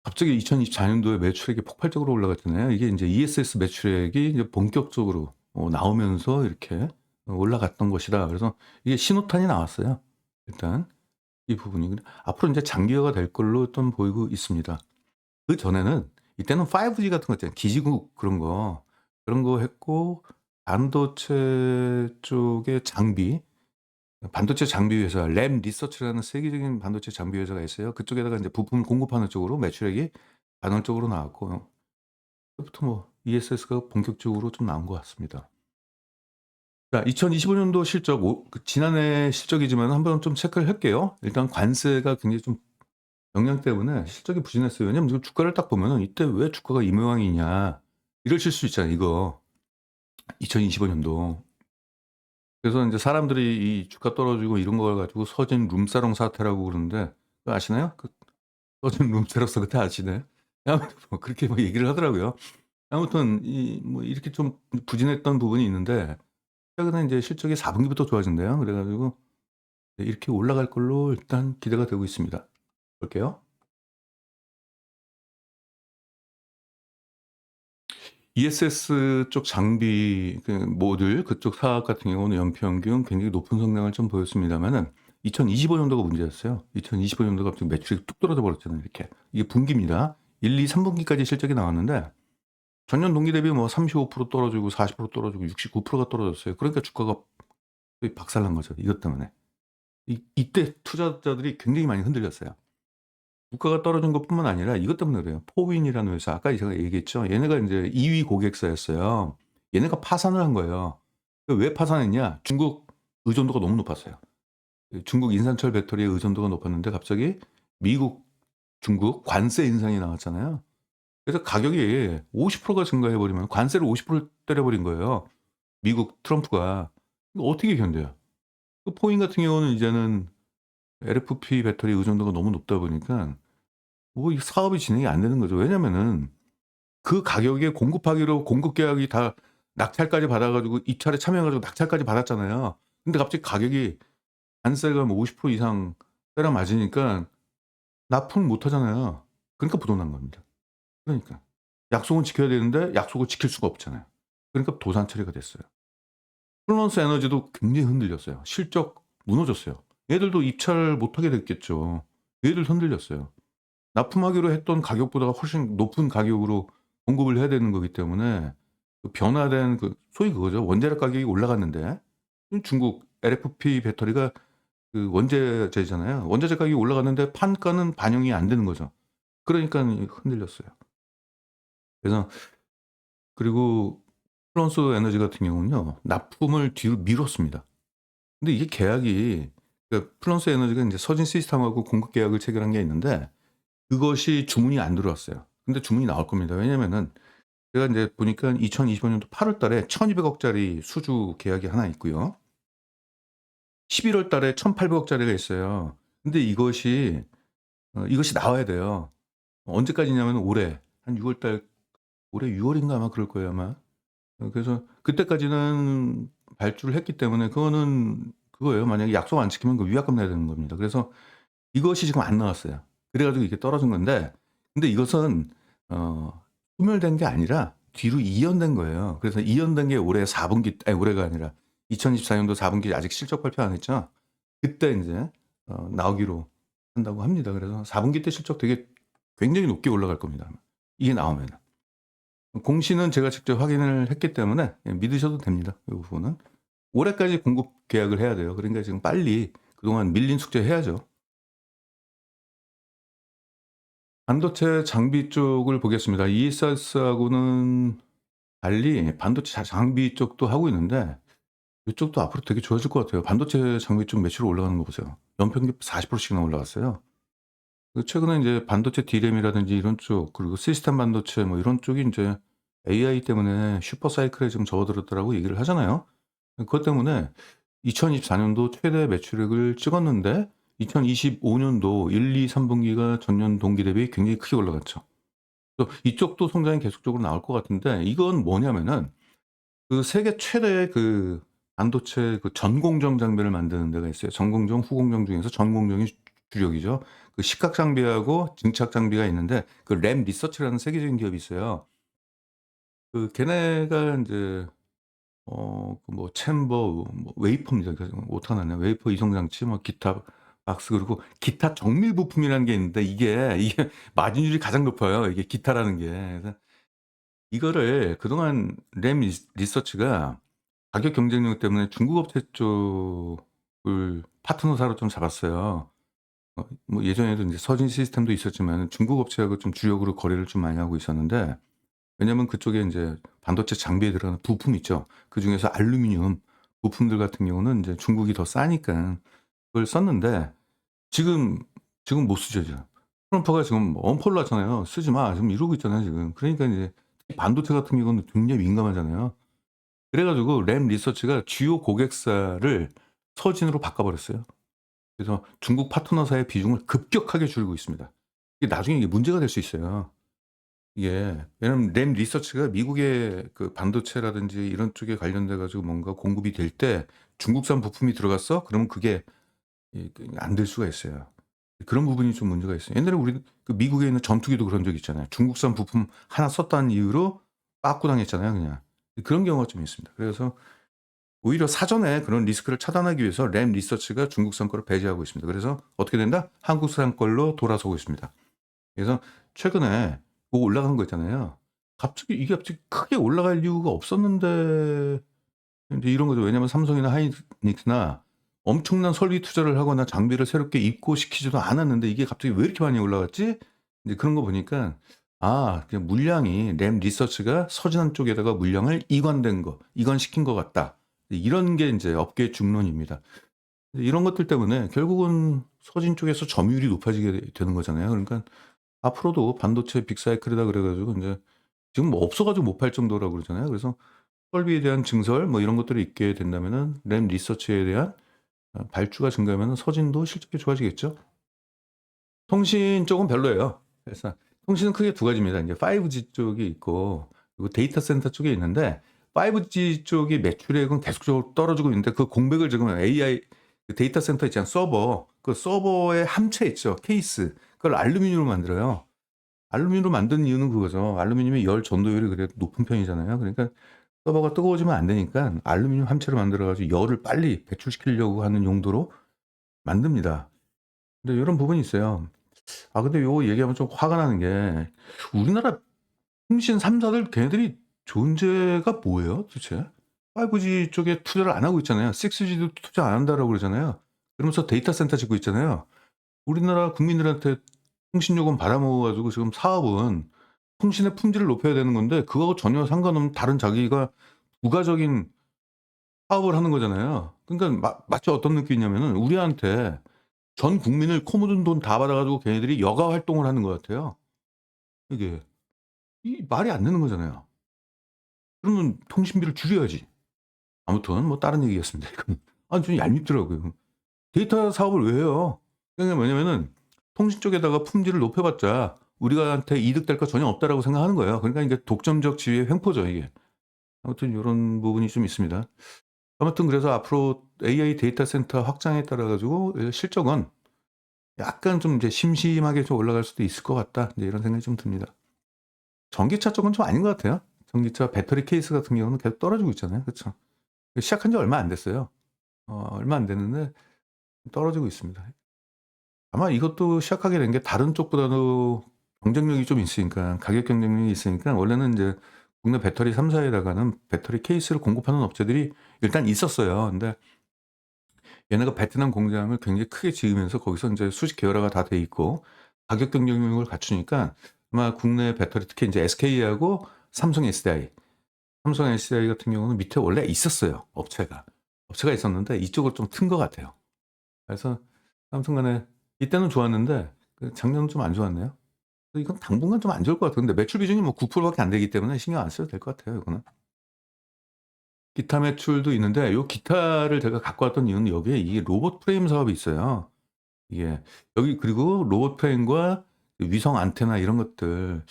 갑자기 2024 년도에 매출액이 폭발적으로 올라갔잖아요. 이게 인제 ESS 매출액이 이제 본격적으로 나오면서 이렇게 올라갔던 것이다. 그래서 이게 신호탄이 나왔어요. 일단 이 부분이. 근데 앞으로 인제 장기화가 될 걸로 좀 보이고 있습니다. 그전에는 이때는 5G 같은 거 있잖아요. 기지국 그런 거 했고 반도체 쪽의 장비 반도체 장비 회사 램 리서치라는 세계적인 반도체 장비 회사가 있어요. 그쪽에다가 인제 부품 공급하는 쪽으로 매출액이 간헐적으로 나왔고 그때부터 뭐 ESS가 본격적으로 좀 나온 것 같습니다. 자 2025 년도 실적 지난해 실적이지만 한번 좀 체크를 할게요. 일단 관세가 굉장히 좀 영향 때문에 실적이 부진했어요. 왜냐면 지금 주가를 딱 보면은 '이때 왜 주가가 이 모양이냐.' 이러실 수 있잖아요 이거. 2025 년도. 그래서 인제 사람들이 이 주가 떨어지고 이런 걸 가지고 서진 룸사롱 사태라고 그러는데 그거 아시나요? 그 서진 룸사롱 사태 아시나요? 아무튼 뭐 그렇게 뭐 얘기를 하더라고요. 아무튼 이 뭐 이렇게 좀 부진했던 부분이 있는데 최근에 인제 실적이 4 분기부터 좋아진대요. 그래 가지고 네 이렇게 올라갈 걸로 일단 기대가 되고 있습니다. 볼게요. ESS 쪽 장비 그 모듈 그쪽 사업 같은 경우는 연평균 굉장히 높은 성장을 좀 보였습니다마는 2025 년도가 문제였어요. 2025 년도가 갑자기 매출이 뚝 떨어져 버렸잖아요 이렇게. 이게 분기입니다. 1, 2, 3 분기까지 실적이 나왔는데 전년 동기 대비 뭐 35% 떨어지고 40% 떨어지고 69%가 떨어졌어요. 그러니까 주가가 거의 박살난 거죠 이것 때문에. 이때 투자자들이 굉장히 많이 흔들렸어요. 물가가 떨어진 것뿐만 아니라 이것 때문에 그래요. 포윈이라는 회사 아까 제가 얘기했죠. 얘네가 인제 2위 고객사였어요. 얘네가 파산을 한 거예요. 왜 파산했냐? 중국 의존도가 너무 높았어요. 그 중국 인산철 배터리의 의존도가 높았는데 갑자기 미국, 중국 관세 인상이 나왔잖아요. 그래서 가격이 50%가 증가해 버리면 관세를 50% 때려 버린 거예요. 미국 트럼프가. 이거 어떻게 견뎌요? 그 포윈 같은 경우는 이제는 LFP 배터리 의존도가 너무 높다 보니까 뭐 이 사업이 진행이 안 되는 거죠. 왜냐면은 그 가격에 공급하기로 공급 계약이 다 낙찰까지 받아 가지고 입찰에 참여해 가지고 낙찰까지 받았잖아요. 근데 갑자기 가격이 관세가 뭐 50% 이상 때려 맞으니까 납품을 못 하잖아요. 그러니까 부도난 겁니다. 그러니까. 약속은 지켜야 되는데 약속을 지킬 수가 없잖아요. 그러니까 도산 처리가 됐어요. 플러스 에너지도 굉장히 흔들렸어요. 실적 무너졌어요. 얘들도 입찰 못 하게 됐겠죠. 얘들 흔들렸어요. 납품하기로 했던 가격보다 훨씬 높은 가격으로 공급을 해야 되는 거기 때문에 그 변화된 그 소위 그거죠. 원자력 가격이 올라갔는데 중국 LFP 배터리가 그 원재재잖아요. 원자재 가격이 올라갔는데 판가는 반영이 안 되는 거죠. 그러니깐 흔들렸어요. 그래서 그리고 플러스 에너지 같은 경우는요. 납품을 뒤로 미뤘습니다. 근데 이게 계약이 그러니까 플러스 에너지가 인제 서진 시스템하고 공급 계약을 체결한 게 있는데 그것이 주문이 안 들어왔어요. 근데 주문이 나올 겁니다. 왜냐면은 제가 인제 보니까 2025 년도 8월 달에 1,200억 짜리 수주 계약이 하나 있고요. 11월 달에 1,800억 짜리가 있어요. 근데 이것이 나와야 돼요. 언제까지냐면은 올해 한 6월 달 올해 6 월인가 아마 그럴 거예요 아마. 그래서 그때까지는 발주를 했기 때문에 그거는 그거예요. 만약에 약속 안 지키면 그 위약금 내야 되는 겁니다. 그래서 이것이 지금 안 나왔어요. 그래 가지고 이게 떨어진 건데 근데 이것은 소멸된 게 아니라 뒤로 이연된 거예요. 그래서 이연된 게 올해 4 분기 아니 올해가 아니라 2024 년도 4 분기 아직 실적 발표 안 했죠. 그때 인제 나오기로 한다고 합니다. 그래서 4 분기 때 실적 되게 굉장히 높게 올라갈 겁니다 아마 이게 나오면은. 공시는 제가 직접 확인을 했기 때문에 믿으셔도 됩니다 이 부분은. 올해까지 공급 계약을 해야 돼요. 그러니까 지금 빨리 그동안 밀린 숙제 해야죠. 반도체 장비 쪽을 보겠습니다. ESS하고는 달리 반도체 장비 쪽도 하고 있는데 이쪽도 앞으로 되게 좋아질 것 같아요. 반도체 장비 쪽 매출 올라가는 거 보세요. 연평균 40% 씩이나 올라갔어요. 최근에 인제 반도체 D램이라든지 이런 쪽 그리고 시스템 반도체 뭐 이런 쪽이 인제 AI 때문에 슈퍼 사이클에 지금 접어들었다라고 얘기를 하잖아요. 그것 때문에 2024 년도 최대 매출액을 찍었는데 2025 년도 1, 2, 3 분기가 전년 동기 대비 굉장히 크게 올라갔죠. 또 이쪽도 성장이 계속적으로 나올 것 같은데 이건 뭐냐면은 그 세계 최대의 그 반도체 그 전공정 장비를 만드는 데가 있어요. 전공정, 후공정 중에서 전공정이 주력이죠. 그 식각 장비하고 증착 장비가 있는데 그 램 리서치라는 세계적인 기업이 있어요. 그 걔네가 인제 그 뭐 챔버 뭐 웨이퍼입니다. 그래서 오타 나네. 웨이퍼 이송 장치 뭐 기타 박스 그리고 기타 정밀 부품이라는 게 있는데 이게 마진율이 가장 높아요, 이게 기타라는 게. 그래서 이거를 그동안 램 리서치가 가격 경쟁력 때문에 중국 업체 쪽을 파트너사로 좀 잡았어요. 뭐 예전에도 인제 서진 시스템도 있었지만은 중국 업체하고 좀 주력으로 거래를 좀 많이 하고 있었는데 왜냐면 그쪽에 인제 반도체 장비에 들어가는 부품 있죠. 그중에서 알루미늄 부품들 같은 경우는 인제 중국이 더 싸니까 그걸 썼는데 지금, 지금 못 쓰죠 지금. 트럼프가 지금 엄포를 놨잖아요. "쓰지 마." 지금 이러고 있잖아요 지금. 그러니까 이제 반도체 같은 경우는 굉장히 민감하잖아요. 그래 가지고 램 리서치가 주요 고객사를 서진으로 바꿔 버렸어요. 그래서 중국 파트너사의 비중을 급격하게 줄이고 있습니다. 이게 나중에 이게 문제가 될 수 있어요. 이게 왜냐면 램 리서치가 미국의 그 반도체라든지 이런 쪽에 관련돼 가지고 뭔가 공급이 될 때 중국산 부품이 들어갔어? 그러면 그게 안 될 수가 있어요. 그런 부분이 좀 문제가 있어요. 옛날에 우리 그 미국에 있는 전투기도 그런 적 있잖아요. 중국산 부품 하나 썼다는 이유로 빠꾸 당했잖아요 그냥. 그런 경우가 좀 있습니다. 그래서 오히려 사전에 그런 리스크를 차단하기 위해서 램 리서치가 중국산 거를 배제하고 있습니다. 그래서 어떻게 된다? 한국산 걸로 돌아서고 있습니다. 그래서 최근에 뭐 올라간 거 있잖아요. 갑자기 크게 올라갈 이유가 없었는데 인제 이런 거죠. 왜냐면 삼성이나 하이닉스나 엄청난 설비 투자를 하거나 장비를 새롭게 입고시키지도 않았는데 이게 갑자기 왜 이렇게 많이 올라갔지? 이제 그런 거 보니까 그냥 물량이 램 리서치가 서진한 쪽에다가 물량을 이관시킨 것 같다. 이런 게 인제 업계 중론입니다. 이런 것들 때문에 결국은 서진 쪽에서 점유율이 높아지게 되는 거잖아요. 그러니까 앞으로도 반도체 빅사이클이다 그래 가지고 인제 지금 뭐 없어 가지고 못 팔 정도라고 그러잖아요. 그래서 설비에 대한 증설 뭐 이런 것들이 있게 된다면은 램 리서치에 대한 발주가 증가하면은 서진도 실적이 좋아지겠죠. 통신 쪽은 별로예요. 그래서 통신은 크게 두 가지입니다. 인제 5G 쪽이 있고 그리고 데이터 센터 쪽에 있는데 5G 쪽이 매출액은 계속적으로 떨어지고 있는데 그 공백을 지금 AI 그 데이터 센터 있잖아요. 서버. 그 서버의 함체 있죠. 케이스. 그걸 알루미늄으로 만들어요. 알루미늄으로 만든 이유는 그거죠. 알루미늄의 열 전도율이 그래도 높은 편이잖아요. 그러니까 서버가 뜨거워지면 안 되니까 알루미늄 함체로 만들어 가지고 열을 빨리 배출시키려고 하는 용도로 만듭니다. 근데 요런 부분이 있어요. 근데 요거 얘기하면 좀 화가 나는 게 우리나라 통신 3 사들 걔네들이 존재가 뭐예요 도대체? 5G 쪽에 투자를 안 하고 있잖아요. 6G도 투자 안 한다라고 그러잖아요. 그러면서 데이터 센터 짓고 있잖아요. 우리나라 국민들한테 통신 요금 받아먹어 가지고 지금 사업은 통신의 품질을 높여야 되는 건데 그거하고 전혀 상관없는 다른 자기가 부가적인 사업을 하는 거잖아요. 그러니까 마치 어떤 느낌이냐면은 우리한테 전 국민을 코 묻은 돈 다 받아 가지고 걔네들이 여가 활동을 하는 것 같아요. 이게 이 말이 안 되는 거잖아요. 그러면 통신비를 줄여야지. 아무튼 뭐 다른 얘기였습니다 이거는. 아 좀 얄밉더라고요. 데이터 사업을 왜 해요? 그게 뭐냐면은 통신 쪽에다가 품질을 높여봤자 우리한테 이득될 거 전혀 없다라고 생각하는 거예요. 그러니까 이게 독점적 지위의 횡포죠 이게. 아무튼 요런 부분이 좀 있습니다. 아무튼 그래서 앞으로 AI 데이터 센터 확장에 따라 가지고 실적은 약간 좀 이제 심심하게 좀 올라갈 수도 있을 것 같다. 이제 이런 생각이 좀 듭니다. 전기차 쪽은 좀 아닌 것 같아요. 전기차 배터리 케이스 같은 경우는 계속 떨어지고 있잖아요. 그쵸? 시작한 지 얼마 안 됐어요. 얼마 안 됐는데 떨어지고 있습니다. 아마 이것도 시작하게 된 게 다른 쪽보다도 경쟁력이 좀 있으니까 가격 경쟁력이 있으니까 원래는 인제 국내 배터리 3 사에다가는 배터리 케이스를 공급하는 업체들이 일단 있었어요. 근데 얘네가 베트남 공장을 굉장히 크게 지으면서 거기서 인제 수직 계열화가 다 돼 있고 가격 경쟁력을 갖추니까 아마 국내 배터리 특히 인제 SK하고 삼성 SDI, 삼성 SDI 같은 경우는 밑에 원래 있었어요, 업체가. 업체가 있었는데 이쪽으로 좀 튼 것 같아요. 그래서 아무튼 간에 이때는 좋았는데 작년은 좀 안 좋았네요. 이건 당분간 좀 안 좋을 것 같은데 매출 비중이 뭐 9% 밖에 안 되기 때문에 신경 안 써도 될 것 같아요, 이거는. 기타 매출도 있는데 요 기타를 제가 갖고 왔던 이유는 여기에 이게 로봇 프레임 사업이 있어요. 이게 여기 그리고 로봇 프레임과 위성 안테나 이런 것들이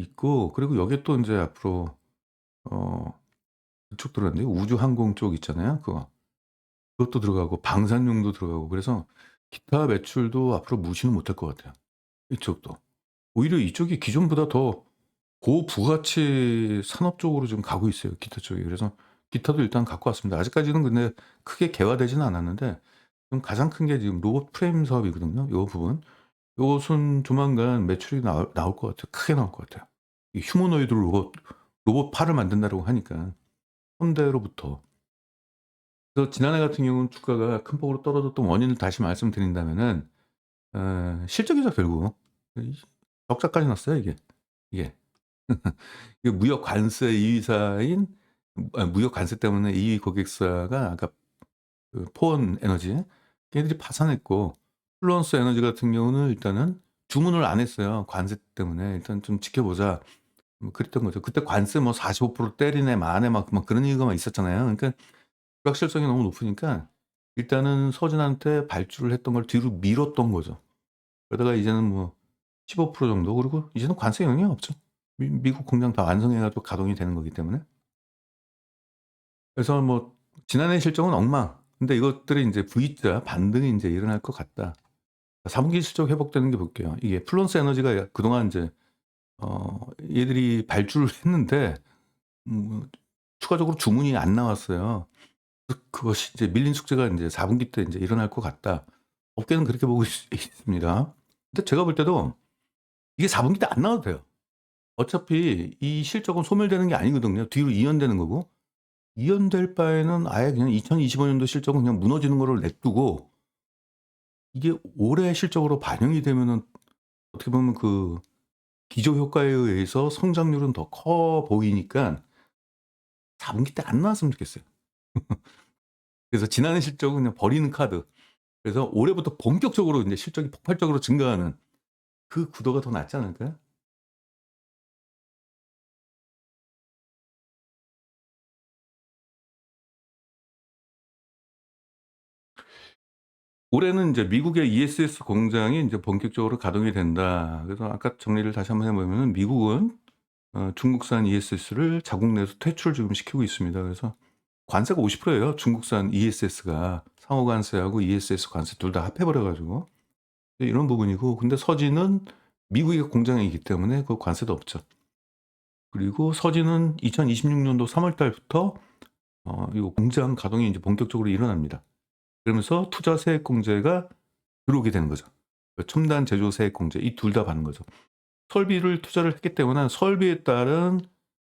있고 그리고 여기에 또 인제 앞으로 어 그쪽 들어갔는데 우주 항공 쪽 있잖아요. 그것도 들어가고 방산용도 들어가고 그래서 기타 매출도 앞으로 무시는 못할 것 같아요, 이쪽도. 오히려 이쪽이 기존보다 더 고부가치 산업 쪽으로 좀 가고 있어요, 기타 쪽이. 그래서 기타도 일단 갖고 왔습니다. 아직까지는 근데 크게 개화되지는 않았는데 지금 가장 큰 게 지금 로봇 프레임 사업이거든요, 요 부분. 요것은 조만간 매출이 나올 것 같아요. 크게 나올 것 같아요. 이 휴머노이드 로봇 팔을 만든다라고 하니까 현대로부터. 그래서 지난해 같은 경우는 주가가 큰 폭으로 떨어졌던 원인을 다시 말씀드린다면은 실적이죠 결국. 이 적자까지 났어요 이게. 이게. 이게 무역 관세 2 위사인 무역 관세 때문에 2위 고객사가 아까 포원 에너지 걔네들이 파산했고 플루언스 에너지 같은 경우는 일단은 주문을 안 했어요. 관세 때문에. 일단 좀 지켜보자. 뭐 그랬던 거죠. 그때 관세 뭐 45% 때리네 마네 막 그런 얘기가 막 있었잖아요. 그러니까 불확실성이 너무 높으니까 일단은 서진한테 발주를 했던 걸 뒤로 미뤘던 거죠. 그러다가 이제는 뭐 15% 정도 그리고 이제는 관세 영향이 없죠. 미국 공장 다 완성해 가지고 가동이 되는 거기 때문에. 그래서 뭐 지난해 실적은 엉망. 근데 이것들이 인제 V자 반등이 인제 일어날 것 같다. 4 분기 실적 회복되는 게 볼게요. 이게 플루언스 에너지가 그동안 인제 얘들이 발주를 했는데 추가적으로 주문이 안 나왔어요. 그것이 이제 밀린 숙제가 인제 4 분기 때 인제 일어날 것 같다. 업계는 그렇게 보고 있습니다. 근데 제가 볼 때도 이게 4 분기 때 안 나와도 돼요. 어차피 이 실적은 소멸되는 게 아니거든요. 뒤로 이연되는 거고. 이연될 바에는 아예 그냥 2025 년도 실적은 그냥 무너지는 거를 냅두고 이게 올해 실적으로 반영이 되면은 어떻게 보면 기저 효과에 의해서 성장률은 더 커 보이니까 4 분기 때 안 나왔으면 좋겠어요. 그래서 지난해 실적은 그냥 버리는 카드. 그래서 올해부터 본격적으로 인제 실적이 폭발적으로 증가하는 그 구도가 더 낫지 않을까요? 올해는 인제 미국의 ESS 공장이 인제 본격적으로 가동이 된다. 그래서 아까 정리를 다시 한번 해 보면은 미국은 중국산 ESS를 자국 내에서 퇴출을 지금 시키고 있습니다. 그래서 관세가 50% 예요. 중국산 ESS가 상호 관세하고 ESS 관세 둘 다 합해 버려 가지고. 이런 부분이고 근데 서진은 미국의 공장이기 때문에 그 관세도 없죠. 그리고 서진은 2026 년도 3월 달부터 요 공장 가동이 인제 본격적으로 일어납니다. 그러면서 투자 세액 공제가 들어오게 되는 거죠. 그 첨단 제조 세액 공제 이 둘 다 받는 거죠. 설비를 투자를 했기 때문에 설비에 따른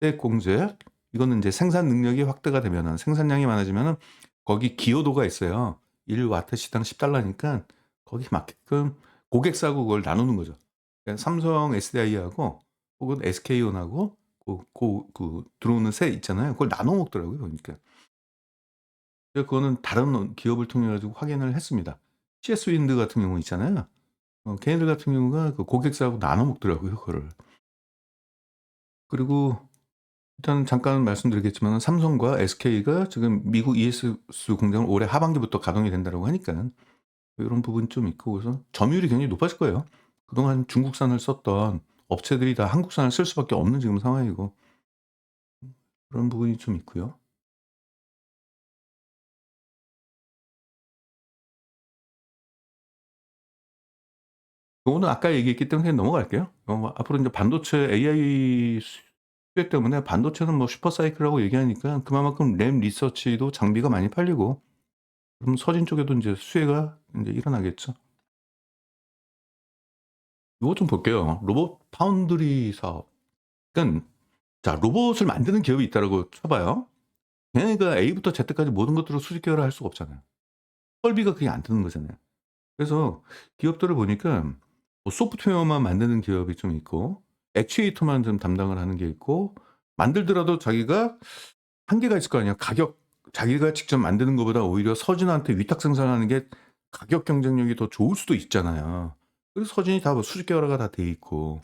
세액 공제 이거는 인제 생산 능력이 확대가 되면은 생산량이 많아지면은 거기 기여도가 있어요. 1 와트 시당 10 달러니까 거기에 맞게끔 고객사하고 그걸 나누는 거죠. 그러니까 삼성 SDI하고 혹은 SK온하고 들어오는 새 있잖아요. 그걸 나눠 먹더라고요 보니까. 그래서 그거는 다른 기업을 통해 가지고 확인을 했습니다. CS 윈드 같은 경우 있잖아요. 걔네들 같은 경우가 그 고객사하고 나눠 먹더라고요 그거를. 그리고 일단 잠깐 말씀드리겠지만은 삼성과 SK가 지금 미국 ES 공장을 올해 하반기부터 가동이 된다라고 하니까는 요런 부분이 좀 있고, 그래서 점유율이 굉장히 높아질 거예요. 그동안 중국산을 썼던 업체들이 다 한국산을 쓸 수밖에 없는 지금 상황이고, 그런 부분이 좀 있고요. 요거는 아까 얘기했기 때문에 그냥 넘어갈게요. 앞으로 인제 반도체 AI 수요 때문에 반도체는 뭐 슈퍼 사이클이라고 얘기하니까 그만큼 램 리서치도 장비가 많이 팔리고, 그럼 서진 쪽에도 인제 수혜가 인제 일어나겠죠. 요거 좀 볼게요. 로봇 파운드리 사업. 그러니깐 자, 로봇을 만드는 기업이 있다라고 쳐 봐요. 걔네가 A부터 Z까지 모든 것들을 수직 계열화할 수가 없잖아요. 설비가 그게 안 되는 거잖아요. 그래서 기업들을 보니까 뭐 소프트웨어만 만드는 기업이 좀 있고, 액추에이터만 좀 담당을 하는 게 있고, 만들더라도 자기가 한계가 있을 거 아니에요. 가격, 자기가 직접 만드는 것보다 오히려 서진한테 위탁 생산하는 게 가격 경쟁력이 더 좋을 수도 있잖아요. 그래서 서진이 다 뭐 수직 계열화가 다 돼 있고,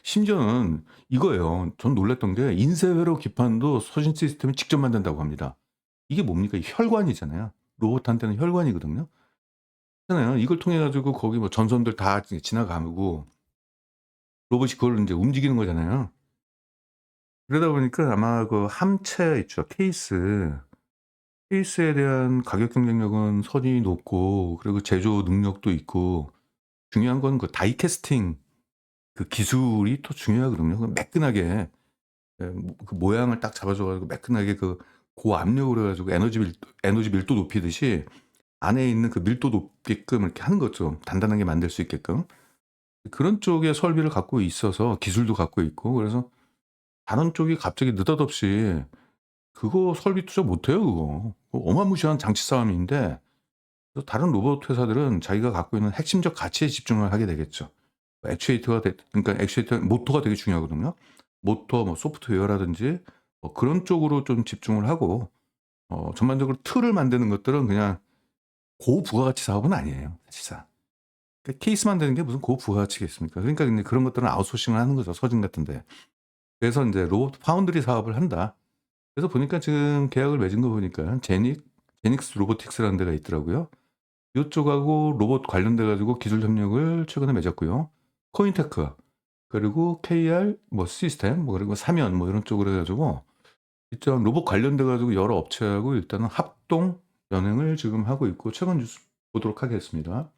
심지어는 이거예요. 전 놀랐던 게 인쇄회로 기판도 서진 시스템이 직접 만든다고 합니다. 이게 뭡니까? 이 혈관이잖아요. 로봇한테는 혈관이거든요. 잖아요. 이걸 통해 가지고 거기 뭐 전선들 다 지나가고 로봇이 그걸 인제 움직이는 거잖아요. 그러다 보니까 아마 그 함체 있죠. 케이스에 대한 가격 경쟁력은 선이 높고, 그리고 제조 능력도 있고, 중요한 건 그 다이 캐스팅 그 기술이 또 중요하거든요. 그 매끈하게, 그 모양을 딱 잡아 줘 가지고 매끈하게 그 고압력으로 해 가지고 에너지 밀도 높이듯이 안에 있는 그 밀도 높게끔 이렇게 하는 거죠. 단단하게 만들 수 있게끔. 그런 쪽의 설비를 갖고 있어서 기술도 갖고 있고, 그래서 다른 쪽이 갑자기 느닷없이 그거 설비 투자 못 해요 그거. 그거 어마무시한 장치 싸움인데, 그래서 다른 로봇 회사들은 자기가 갖고 있는 핵심적 가치에 집중을 하게 되겠죠. 그러니까 액추에이터 모터가 되게 중요하거든요. 모터 뭐 소프트웨어라든지 뭐 그런 쪽으로 좀 집중을 하고, 전반적으로 틀을 만드는 것들은 그냥 고부가가치 사업은 아니에요 사실상. 그러니까 케이스 만드는 게 무슨 고부가가치겠습니까. 그러니까 근데 그런 것들은 아웃소싱을 하는 거죠 서진 같은 데. 그래서 인제 로봇 파운드리 사업을 한다. 그래서 보니까 지금 계약을 맺은 거 보니까 제닉스 로보틱스라는 데가 있더라고요. 요쪽하고 로봇 관련돼 가지고 기술 협력을 최근에 맺었고요. 코인테크, 그리고 KR 뭐 시스템, 뭐 그리고 사면 뭐 이런 쪽으로 해 가지고 일단 로봇 관련돼 가지고 여러 업체하고 일단은 합동 연행을 지금 하고 있고, 최근 뉴스 보도록 하겠습니다.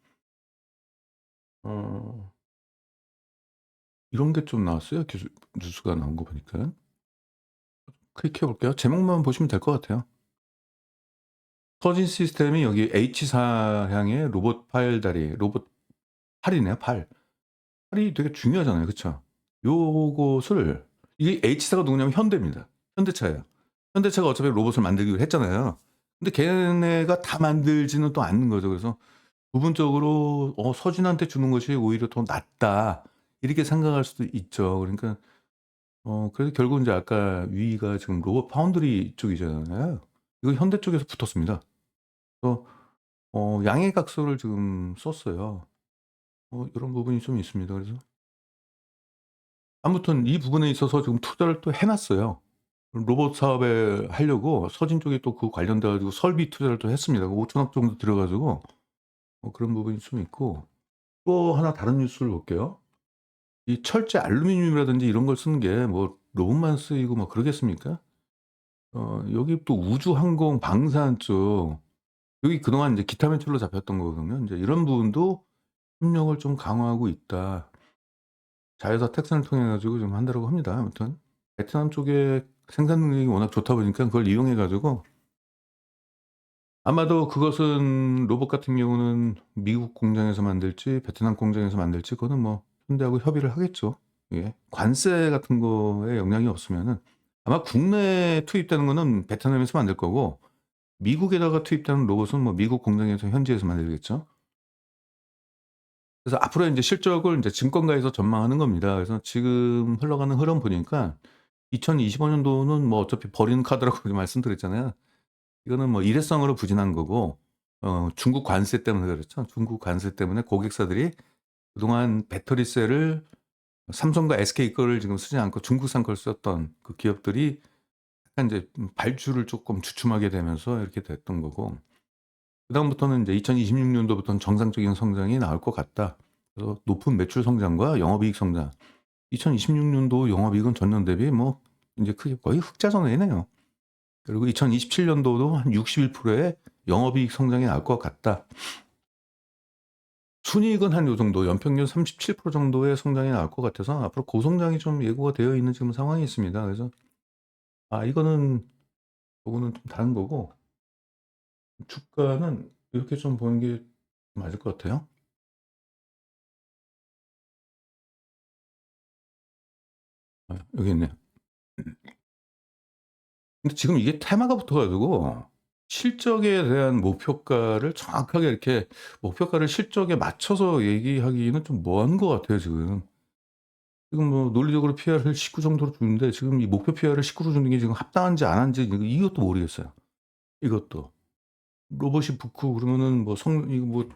어 이런 게 좀 나왔어요. 기술 뉴스가 나온 거 보니까. 클릭해 볼게요. 제목만 보시면 될 것 같아요. 서진 시스템이 여기 H4향의 로봇 팔다리, 로봇 팔이네요, 팔. 팔이 되게 중요하잖아요. 그쵸? 요것을, 이게 H사가 누구냐면 현대입니다. 현대차예요. 현대차가 어차피 로봇을 만들기로 했잖아요. 근데 걔네가 다 만들지는 또 않는 거죠. 그래서 부분적으로 '서진한테 주는 것이 오히려 더 낫다.' 이렇게 생각할 수도 있죠. 그러니까 그래서 결국은 인제 아까 위가 지금 로봇 파운드리 쪽이잖아요. 이거 현대 쪽에서 붙었습니다. 그래서 양해각서를 지금 썼어요. 요런 부분이 좀 있습니다. 그래서 아무튼 이 부분에 있어서 지금 투자를 또 해 놨어요. 로봇 사업에 하려고 서진 쪽에 또 그 관련돼 가지고 설비 투자를 또 했습니다. 5천억 정도 들여 가지고 그런 부분이 좀 있고, 또 하나 다른 뉴스를 볼게요. 이 철제 알루미늄이라든지 이런 걸 쓰는 게 뭐 로봇만 쓰이고 뭐 그러겠습니까? 여기 또 우주 항공 방산 쪽, 여기 그동안 이제 기타 매출로 잡혔던 거거든요. 인제 이런 부분도 협력을 좀 강화하고 있다. 자회사 텍슨을 통해 가지고 좀 한다라고 합니다. 아무튼 베트남 쪽에 생산 능력이 워낙 좋다 보니까 그걸 이용해 가지고, 아마도 그것은 로봇 같은 경우는 미국 공장에서 만들지 베트남 공장에서 만들지 그거는 뭐 현대하고 협의를 하겠죠. 예. 관세 같은 거에 영향이 없으면은 아마 국내에 투입되는 거는 베트남에서 만들 거고, 미국에다가 투입되는 로봇은 뭐 미국 공장에서 현지에서 만들겠죠. 그래서 앞으로 인제 실적을 인제 증권가에서 전망하는 겁니다. 그래서 지금 흘러가는 흐름 보니까 2025년도는 뭐 어차피 버리는 카드라고 말씀드렸잖아요. 이거는 뭐 일회성으로 부진한 거고 중국 관세 때문에 그렇죠. 중국 관세 때문에 고객사들이 그동안 배터리셀을 삼성과 SK 거를 지금 쓰지 않고 중국산 걸 썼던 그 기업들이 약간 이제 발주를 조금 주춤하게 되면서 이렇게 됐던 거고, 그다음부터는 이제 2026년도부터는 정상적인 성장이 나올 것 같다. 그래서 높은 매출 성장과 영업이익 성장. 2026년도 영업이익은 전년 대비 뭐 이제 크게 거의 흑자 전환이네요. 그리고 2027년도도 한 61%의 영업이익 성장이 나올 것 같다. 순이익은 한 요 정도, 연평균 37% 정도의 성장이 나올 것 같아서 앞으로 고성장이 좀 예고가 되어 있는 지금 상황이 있습니다. 그래서 이거는 요거는 좀 다른 거고, 주가는 이렇게 좀 보는 게 맞을 것 같아요. 여기 있네요. 근데 지금 이게 테마가 붙어 가지고 실적에 대한 목표가를 정확하게 이렇게 목표가를 실적에 맞춰서 얘기하기는 좀 뭐한 것 같아요, 지금. 지금 뭐 논리적으로 PR을 19 정도로 주는데 지금 이 목표 PR을 19로 주는 게 지금 합당한지 안 한지 이것도 모르겠어요. 이것도. 로봇이 붙고 그러면은 뭐 이거 뭐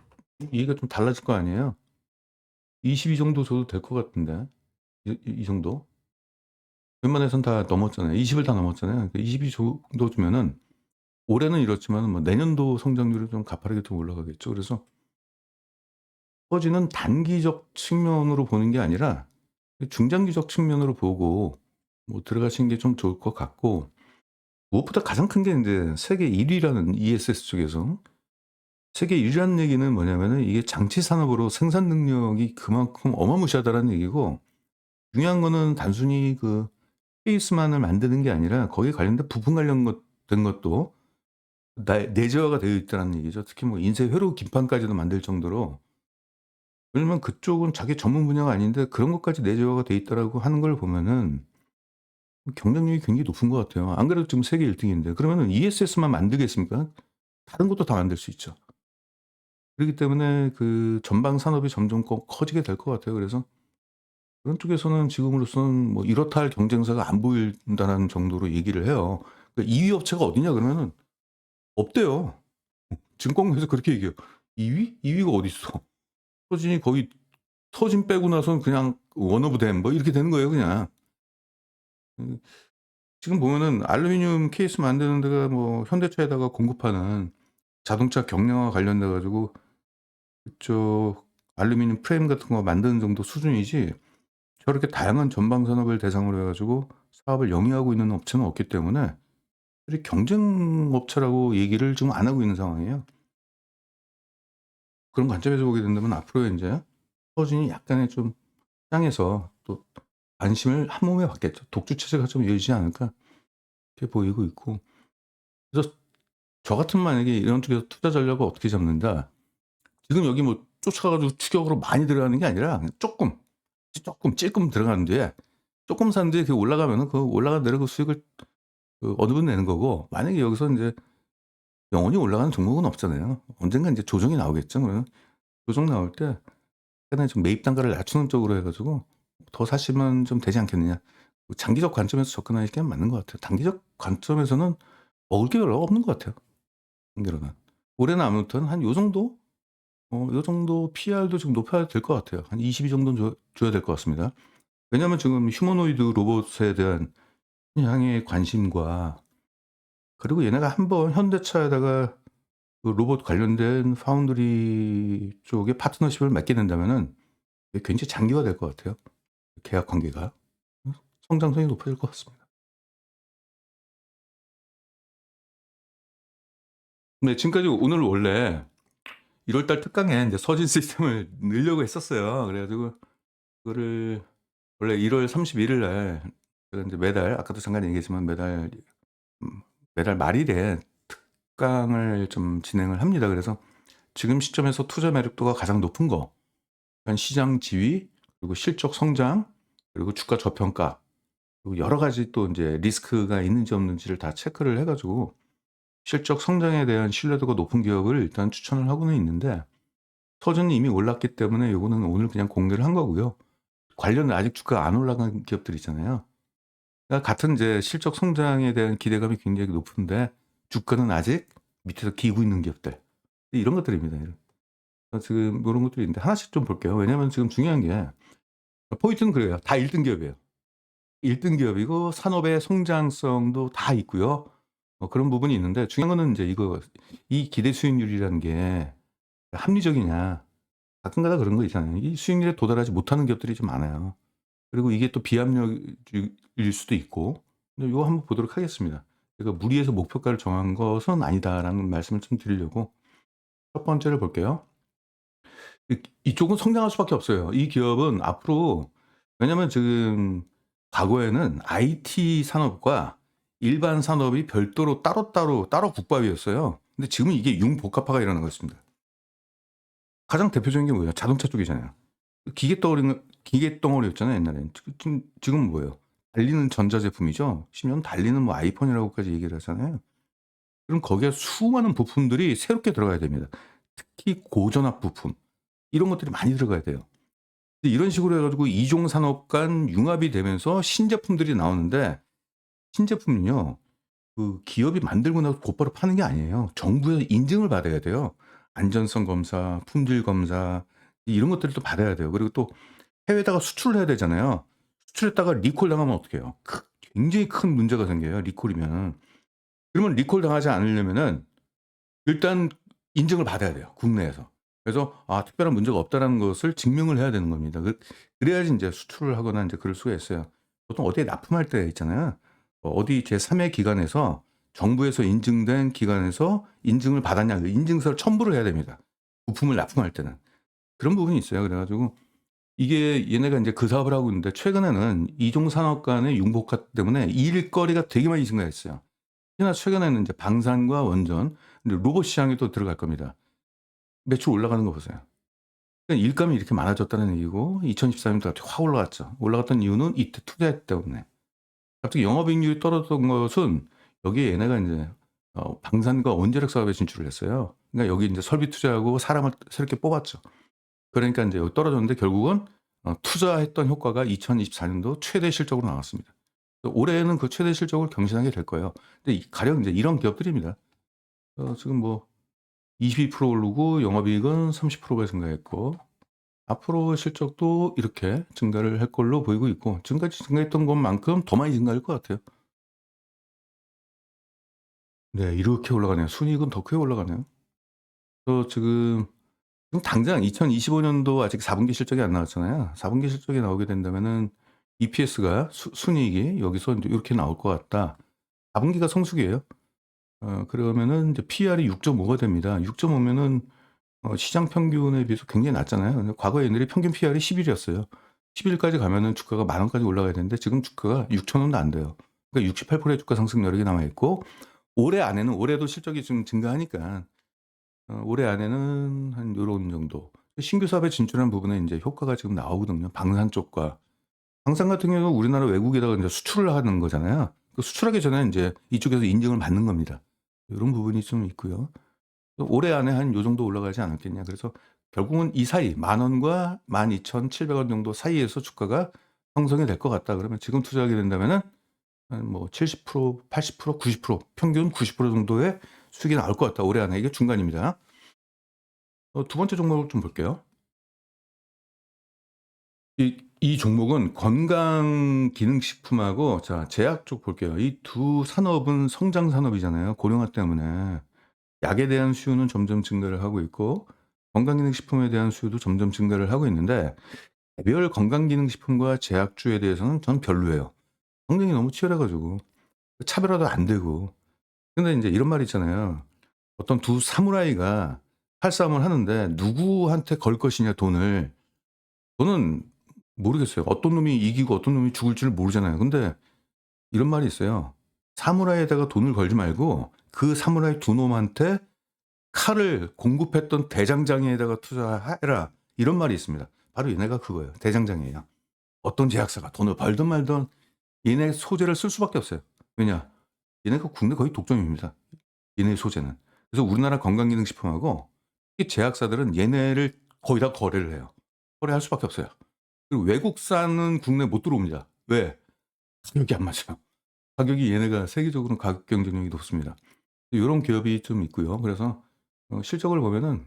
얘기가 좀 달라질 거 아니에요. 22 정도 줘도 될 것 같은데. 이 정도. 웬만해선 다 넘었잖아요. 20을 다 넘었잖아요. 그러니까 22 정도 주면은 올해는 이렇지만은 뭐 내년도 성장률이 좀 가파르게 좀 올라가겠죠. 그래서 퍼지는 단기적 측면으로 보는 게 아니라 중장기적 측면으로 보고 뭐 들어가시는 게 좀 좋을 것 같고, 무엇보다 가장 큰 게 인제 세계 1 위라는 ESS 쪽에서 세계 1 위라는 얘기는 뭐냐면은 이게 장치 산업으로 생산 능력이 그만큼 어마무시하다라는 얘기고, 중요한 거는 단순히 그 케이스만을 만드는 게 아니라 거기에 관련된 부품 관련 된 것도 내재화가 되어 있다는 얘기죠. 특히 뭐 인쇄 회로 기판까지도 만들 정도로. 왜냐면 그쪽은 자기 전문 분야가 아닌데 그런 것까지 내재화가 돼 있다라고 하는 걸 보면은 경쟁력이 굉장히 높은 것 같아요. 안 그래도 지금 세계 1 등인데. 그러면은 ESS만 만들겠습니까? 다른 것도 다 만들 수 있죠. 그렇기 때문에 그 전방 산업이 점점 커지게 될 것 같아요. 그래서 그런 쪽에서는 지금으로서는 뭐 이렇다 할 경쟁사가 안 보인다는 정도로 얘기를 해요. 그 2위 업체가 어디냐 그러면은 없대요. 증권사에서 그렇게 얘기해요. 2 위? 2 위가 어딨어. 서진이 거의 서진 빼고 나서는 그냥 원 오브 댐 뭐 이렇게 되는 거예요 그냥. 음 지금 보면은 알루미늄 케이스 만드는 데가 뭐 현대차에다가 공급하는 자동차 경량화 관련돼 가지고 그쪽 알루미늄 프레임 같은 거 만드는 정도 수준이지, 저렇게 다양한 전방 산업을 대상으로 해 가지고 사업을 영위하고 있는 업체는 없기 때문에 이 경쟁 업체라고 얘기를 지금 안 하고 있는 상황이에요. 그런 관점에서 보게 된다면 앞으로 인제 서진이 약간의 좀 시장에서 또 관심을 한몸에 받겠죠. 독주 체제가 좀 이어지지 않을까 이렇게 보이고 있고. 그래서 저 같으면 만약에 이런 쪽에서 투자 전략을 어떻게 잡는다. 지금 여기 뭐 쫓아가 가지고 추격으로 많이 들어가는 게 아니라 그냥 쪼끔 찔끔 들어간 뒤에 쪼끔 산 뒤에 그 올라가면은 그 올라간 대로 그 수익을 그 어느 분은 내는 거고, 만약에 여기서 인제 영원히 올라가는 종목은 없잖아요. 언젠가 인제 조정이 나오겠죠. 그러면 조정 나올 때 약간의 좀 매입 단가를 낮추는 쪽으로 해 가지고 더 사시면 좀 되지 않겠느냐. 뭐 장기적 관점에서 접근하는 게 맞는 것 같아요. 단기적 관점에서는 먹을 게 별로 없는 것 같아요, 한계로는. 올해는 아무튼 한 요 정도? 요 정도 PR도 지금 높여야 될 것 같아요. 한 22 정도는 줘야 될 것 같습니다. 왜냐하면 지금 휴머노이드 로봇에 대한 향의 관심과, 그리고 얘네가 한번 현대차에다가 그 로봇 관련된 파운드리 쪽에 파트너십을 맺게 된다면은 이게 굉장히 장기화될 것 같아요, 계약 관계가. 성장성이 높아질 것 같습니다. 네, 지금까지 오늘 원래 1월달 특강에 인제 서진 시스템을 넣으려고 했었어요. 그래 가지고 그거를 원래 1월 31일 날 제가 인제 매달 아까도 잠깐 얘기했지만 음 매달 말일에 특강을 좀 진행을 합니다. 그래서 지금 시점에서 투자 매력도가 가장 높은 거, 그러니까 시장 지위, 그리고 실적 성장, 그리고 주가 저평가, 그리고 여러 가지 또 인제 리스크가 있는지 없는지를 다 체크를 해 가지고 실적 성장에 대한 신뢰도가 높은 기업을 일단 추천을 하고는 있는데, 서준이 이미 올랐기 때문에 요거는 오늘 그냥 공개를 한 거고요. 관련은 아직 주가가 안 올라간 기업들 있잖아요. 그러니까 같은 이제 실적 성장에 대한 기대감이 굉장히 높은데 주가는 아직 밑에서 기고 있는 기업들. 이런 것들입니다. 지금 요런 것들이 있는데 하나씩 좀 볼게요. 왜냐하면 지금 중요한 게 포인트는 그래요. 다 1등 기업이에요. 1등 기업이고 산업의 성장성도 다 있고요. 그런 부분이 있는데 중요한 거는 인제 이거 이 기대 수익률이라는 게 합리적이냐. 가끔가다 그런 거 있잖아요. 이 수익률에 도달하지 못하는 기업들이 좀 많아요. 그리고 이게 또 비합리적일 수도 있고. 근데 요거 한번 보도록 하겠습니다. 제가 '무리해서 목표가를 정한 것은 아니다.'라는 말씀을 좀 드리려고 첫 번째를 볼게요. 이쪽은 성장할 수밖에 없어요. 이 기업은 앞으로 왜냐면 지금 과거에는 IT 산업과 일반 산업이 별도로 따로 국밥이었어요. 근데 지금은 이게 융복합화가 일어나고 있습니다. 가장 대표적인 게 뭐예요? 자동차 쪽이잖아요. 기계 덩어리였잖아요, 옛날에는. 지금은 뭐예요? 달리는 전자제품이죠. 심지어는 달리는 뭐 아이폰이라고까지 얘기를 하잖아요. 그럼 거기에 수많은 부품들이 새롭게 들어가야 됩니다. 특히 고전압 부품 이런 것들이 많이 들어가야 돼요. 이런 식으로 해 가지고 이종 산업 간 융합이 되면서 신제품들이 나오는데 신제품은요. 그 기업이 만들고 나서 곧바로 파는 게 아니에요. 정부에서 인증을 받아야 돼요. 안전성 검사, 품질 검사 이런 것들을 또 받아야 돼요. 그리고 또 해외에다가 수출을 해야 되잖아요. 수출했다가 리콜 당하면 어떡해요? 굉장히 큰 문제가 생겨요, 리콜이면은. 그러면 리콜 당하지 않으려면은 일단 인증을 받아야 돼요, 국내에서. 그래서 특별한 문제가 없다라는 것을 증명을 해야 되는 겁니다. 그래야지 인제 수출을 하거나 인제 그럴 수가 있어요. 보통 어디에 납품할 때 있잖아요. 어디 제3의 기관에서 정부에서 인증된 기관에서 인증을 받았냐 그 인증서를 첨부를 해야 됩니다, 부품을 납품할 때는. 그런 부분이 있어요. 그래 가지고 이게 얘네가 인제 그 사업을 하고 있는데 최근에는 이종 산업 간의 융복합 때문에 일거리가 되게 많이 증가했어요. 특히나 최근에는 인제 방산과 원전, 근데 로봇 시장에 또 들어갈 겁니다. 매출 올라가는 거 보세요. 그러니까 일감이 이렇게 많아졌다는 얘기고 2024년도 갑자기 확 올라갔죠. 올라갔던 이유는 이때 투자했기 때문에. 갑자기 영업이익률이 떨어졌던 것은 여기에 얘네가 인제 방산과 원자력 사업에 진출을 했어요. 그러니까 여기 인제 설비 투자하고 사람을 새롭게 뽑았죠. 그러니까 인제 여기 떨어졌는데 결국은 투자했던 효과가 2024년도 최대 실적으로 나왔습니다. 올해에는 그 최대 실적을 경신하게 될 거예요. 근데 가령 인제 이런 기업들입니다. 지금 뭐 22% 오르고 영업이익은 30%가 증가했고 앞으로 실적도 이렇게 증가를 할 걸로 보이고 있고 지금까지 증가했던 것만큼 더 많이 증가할 것 같아요. 네. 이렇게 올라가네요. 순이익은 더 크게 올라가네요. 지금 당장 2025년도 아직 4 분기 실적이 안 나왔잖아요. 4 분기 실적이 나오게 된다면은 EPS가 순이익이 여기서 인제 요렇게 나올 것 같다. 4 분기가 성수기예요. 그러면은 이제 PR이 6.5가 됩니다. 6.5 면은 시장 평균에 비해서 굉장히 낮잖아요. 근데 과거에 얘네들이 평균 PR이 10 일이었어요. 10 일까지 가면은 주가가 10,000 원까지 올라가야 되는데 지금 주가가 6,000 원도 안 돼요. 그러니까 68%의 주가 상승 여력이 남아 있고 올해 안에는 올해도 실적이 좀 증가하니까 올해 안에는 한 요런 정도. 신규 사업에 진출한 부분에 인제 효과가 지금 나오거든요, 방산 쪽과. 방산 같은 경우는 우리나라 외국에다가 인제 수출을 하는 거잖아요. 그 수출하기 전에 인제 이쪽에서 인증을 받는 겁니다. 요런 부분이 좀 있고요. 올해 안에 한 요 정도 올라가지 않았겠냐. 그래서 결국은 이 사이 10,000원과 12,700원 정도 사이에서 주가가 형성이 될 것 같다. 그러면 지금 투자하게 된다면은 한 뭐 70% 80% 90% 평균 90% 정도의 수익이 나올 것 같다. 올해 안에. 이게 중간입니다. 두 번째 종목을 좀 볼게요. 이 종목은 건강기능식품하고 자 제약 쪽 볼게요. 이 두 산업은 성장 산업이잖아요, 고령화 때문에. 약에 대한 수요는 점점 증가를 하고 있고 건강기능식품에 대한 수요도 점점 증가를 하고 있는데 개별 건강기능식품과 제약주에 대해서는 저는 별로예요. 경쟁이 너무 치열해 가지고 차별화도 안 되고. 근데 인제 이런 말이 있잖아요. 어떤 두 사무라이가 칼싸움을 하는데 누구한테 걸 것이냐 돈을. 저는 모르겠어요. 어떤 놈이 이기고 어떤 놈이 죽을 줄 모르잖아요. 근데 이런 말이 있어요. "사무라이에다가 돈을 걸지 말고 그 사무라이 두 놈한테 칼을 공급했던 대장장이에다가 투자해라." 이런 말이 있습니다. 바로 얘네가 그거예요. 대장장이에요. 어떤 제약사가 돈을 벌든 말든 얘네 소재를 쓸 수밖에 없어요. 왜냐? 얘네가 국내 거의 독점입니다, 얘네 소재는. 그래서 우리나라 건강기능식품하고 이 제약사들은 얘네를 거의 다 거래를 해요. 거래할 수밖에 없어요. 그리고 외국산은 국내에 못 들어옵니다. 왜? 가격이 안 맞아요. 가격이 얘네가 세계적으로 가격 경쟁력이 높습니다. 요런 기업이 좀 있고요. 그래서 실적을 보면은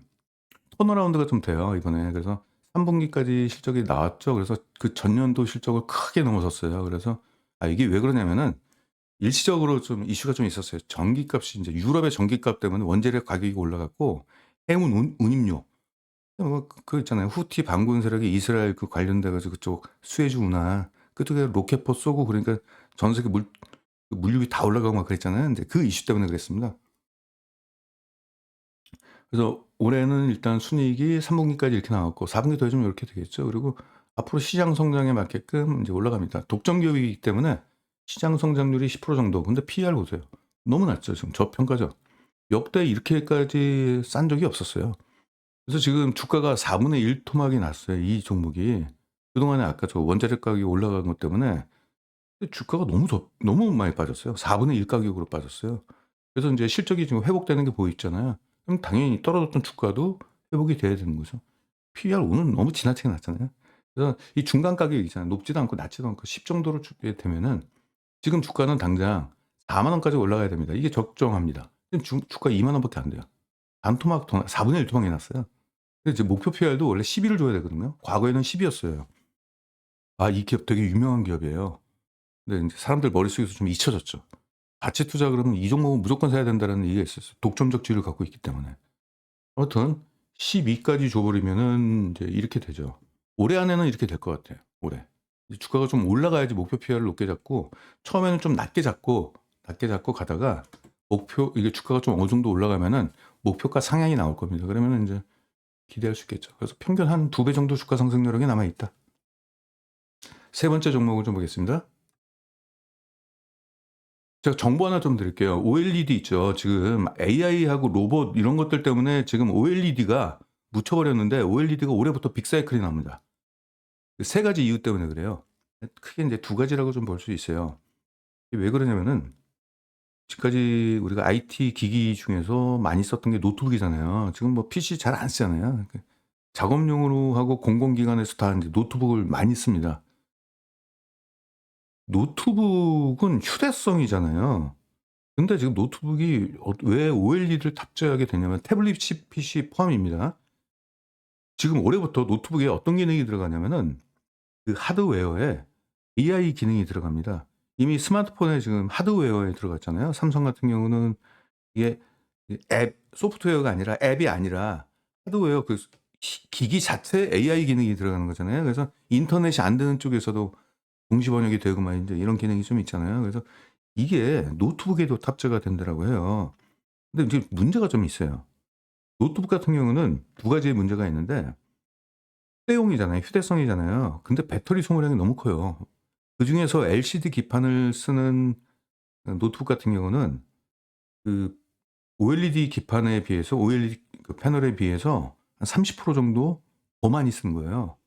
턴어라운드가 좀 돼요, 이번에. 그래서 3 분기까지 실적이 나왔죠. 그래서 그 전년도 실적을 크게 넘어섰어요. 그래서 이게 왜 그러냐면은 일시적으로 좀 이슈가 좀 있었어요. 전기값이 인제 유럽의 전기값 때문에 원재료 가격이 올라갔고 해운 운임료 그거 있잖아요. 후티 반군 세력이 이스라엘 그 관련돼 가지고 그쪽 수에즈 운하 그쪽에 로켓포 쏘고 그러니까 전 세계 그 물류비 다 올라가고 막 그랬잖아요. 인제 그 이슈 때문에 그랬습니다. 그래서 올해는 일단 순이익이 3 분기까지 이렇게 나왔고 4 분기 더해주면 요렇게 되겠죠. 그리고 앞으로 시장 성장에 맞게끔 인제 올라갑니다. 독점 기업이기 때문에 시장 성장률이 10% 정도. 근데 PER 보세요. 너무 낮죠 지금. 저평가죠. 역대 이렇게까지 싼 적이 없었어요. 그래서 지금 주가가 4분의 1 토막이 났어요, 이 종목이. 그동안에 아까 저 원자재 가격이 올라간 것 때문에 주가가 너무 많이 빠졌어요. 4분의 1 가격으로 빠졌어요. 그래서 인제 실적이 지금 회복되는 게 보이잖아요. 그럼 당연히 떨어졌던 주가도 회복이 돼야 되는 거죠. PER 오늘 너무 지나치게 낮잖아요. 그래서 이 중간 가격이 있잖아요. 높지도 않고 낮지도 않고 10 정도로 주게 되면은 지금 주가는 당장 4만 원까지 올라가야 됩니다. 이게 적정합니다. 지금 주가 2만 원밖에 안 돼요. 반 토막 4분의 1 토막이 났어요. 근데 이제 목표 PER도 원래 10을 줘야 되거든요. 과거에는 10 이었어요. 이 기업 되게 유명한 기업이에요. 근데 인제 사람들 머릿속에서 좀 잊혀졌죠. 가치 투자 그러면 이 종목은 무조건 사야 된다라는 얘기가 있었어요. 독점적 지위를 갖고 있기 때문에. 아무튼 12까지 줘 버리면은 인제 이렇게 되죠. 올해 안에는 이렇게 될 것 같아요, 올해. 이제 주가가 좀 올라가야지 목표 PER를 높게 잡고 처음에는 좀 낮게 잡고 가다가 이게 주가가 좀 어느 정도 올라가면은 목표가 상향이 나올 겁니다. 그러면은 인제 기대할 수 있겠죠. 그래서 평균 한 2배 정도 주가 상승 여력이 남아 있다. 세 번째 종목을 좀 보겠습니다. 제가 정보 하나 좀 드릴게요. OLED 있죠. 지금 AI하고 로봇 이런 것들 때문에 지금 OLED가 묻혀 버렸는데 OLED가 올해부터 빅사이클이 납니다. 그 세 가지 이유 때문에 그래요. 크게 인제 두 가지라고 좀 볼 수 있어요. 이게 왜 그러냐면은 지금까지 우리가 IT 기기 중에서 많이 썼던 게 노트북이잖아요. 지금 뭐 PC 잘 안 쓰잖아요. 작업용으로 하고 공공기관에서 다 인제 노트북을 많이 씁니다. 노트북은 휴대성이잖아요. 근데 지금 노트북이 왜 OLED를 탑재하게 되냐면 태블릿 PC 포함입니다. 지금 올해부터 노트북에 어떤 기능이 들어가냐면은 그 하드웨어에 AI 기능이 들어갑니다. 이미 스마트폰에 지금 하드웨어에 들어갔잖아요. 삼성 같은 경우는 이게 소프트웨어가 아니라 앱이 아니라 하드웨어 그 기기 자체에 AI 기능이 들어가는 거잖아요. 그래서 인터넷이 안 되는 쪽에서도 동시 번역이 되고 막 인제 이런 기능이 좀 있잖아요. 그래서 이게 노트북에도 탑재가 된다라고 해요. 근데 이제 문제가 좀 있어요. 노트북 같은 경우는 두 가지의 문제가 있는데 휴대용이잖아요. 휴대성이잖아요. 근데 배터리 소모량이 너무 커요. 그중에서 LCD 기판을 쓰는 노트북 같은 경우는 그 OLED 기판에 비해서 OLED 그 패널에 비해서 한 30% 정도 더 많이 쓰는 거예요.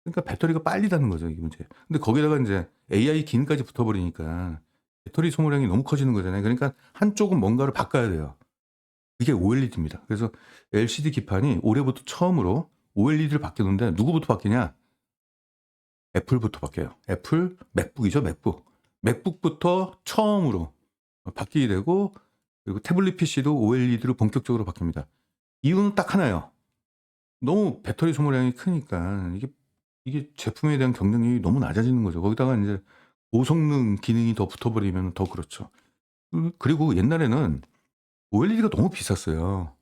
그러니까 배터리가 빨리 닳는 거죠, 이게 문제. 근데 거기다가 인제 AI 기능까지 붙어 버리니까 배터리 소모량이 너무 커지는 거잖아요. 그러니까 한쪽은 뭔가를 바꿔야 돼요. 그게 OLED입니다. 그래서 LCD 기판이 올해부터 처음으로 OLED를 바뀌는데 누구부터 바뀌냐? 애플부터 바뀌어요. 애플 맥북이죠, 맥북. 맥북부터 처음으로 바뀌게 되고 그리고 태블릿 PC도 OLED로 본격적으로 바뀝니다. 이유는 딱 하나예요. 너무 배터리 소모량이 크니까 이게 제품에 대한 경쟁력이 너무 낮아지는 거죠. 거기다가 인제 고성능 기능이 더 붙어 버리면 더 그렇죠. 그리고 옛날에는 OLED가 너무 비쌌어요.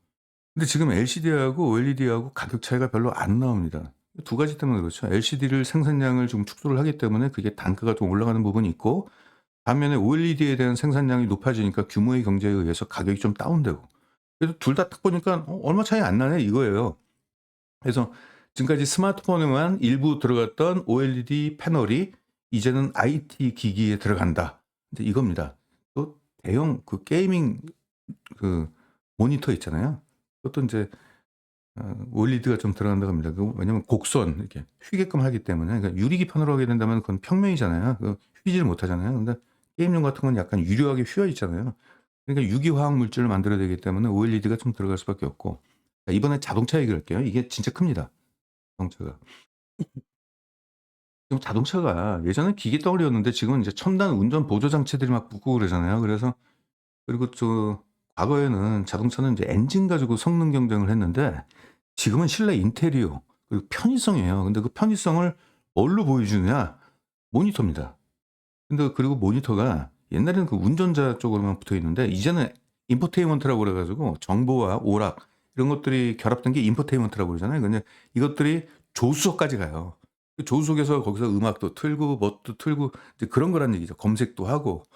근데 지금 LCD하고 OLED하고 가격 차이가 별로 안 나옵니다. 두 가지 때문에 그렇죠. LCD를 생산량을 좀 축소를 하기 때문에 그게 단가가 좀 올라가는 부분이 있고 반면에 OLED에 대한 생산량이 높아지니까 규모의 경제에 의해서 가격이 좀 다운되고. 그래서 둘 다 딱 보니까 '얼마 차이 안 나네.' 이거예요. 그래서 지금까지 스마트폰에만 일부 들어갔던 OLED 패널이 이제는 IT 기기에 들어간다. 이제 이겁니다. 또 대형 그 게이밍 그 모니터 있잖아요. 그것도 인제 OLED가 좀 들어간다고 합니다. 왜냐면 곡선 이렇게 휘게끔 하기 때문에. 그러니까 유리기판으로 하게 된다면 그건 평면이잖아요. 휘지를 못하잖아요. 근데 게임용 같은 건 약간 유려하게 휘어 있잖아요. 그러니까 유기화학 물질을 만들어야 되기 때문에 OLED가 좀 들어갈 수밖에 없고. 자 이번에 자동차 얘기를 할게요. 이게 진짜 큽니다, 자동차가. 지금 자동차가 예전엔 기계 덩어리였는데 지금은 이제 첨단 운전 보조 장치들이 막 붙고 그러잖아요. 그래서 그리고 과거에는 자동차는 이제 엔진 가지고 성능 경쟁을 했는데 지금은 실내 인테리어 그리고 편의성이에요. 근데 그 편의성을 뭘로 보여주느냐? 모니터입니다. 근데 그리고 모니터가 옛날에는 그 운전자 쪽으로만 붙어 있는데 이제는 인포테인먼트라고 그래 가지고 정보와 오락 이런 것들이 결합된 게 인포테인먼트라고 그러잖아요. 근데 이것들이 조수석까지 가요. 그 조수석에서 거기서 음악도 틀고 뭣도 틀고 이제 그런 거란 얘기죠. 검색도 하고.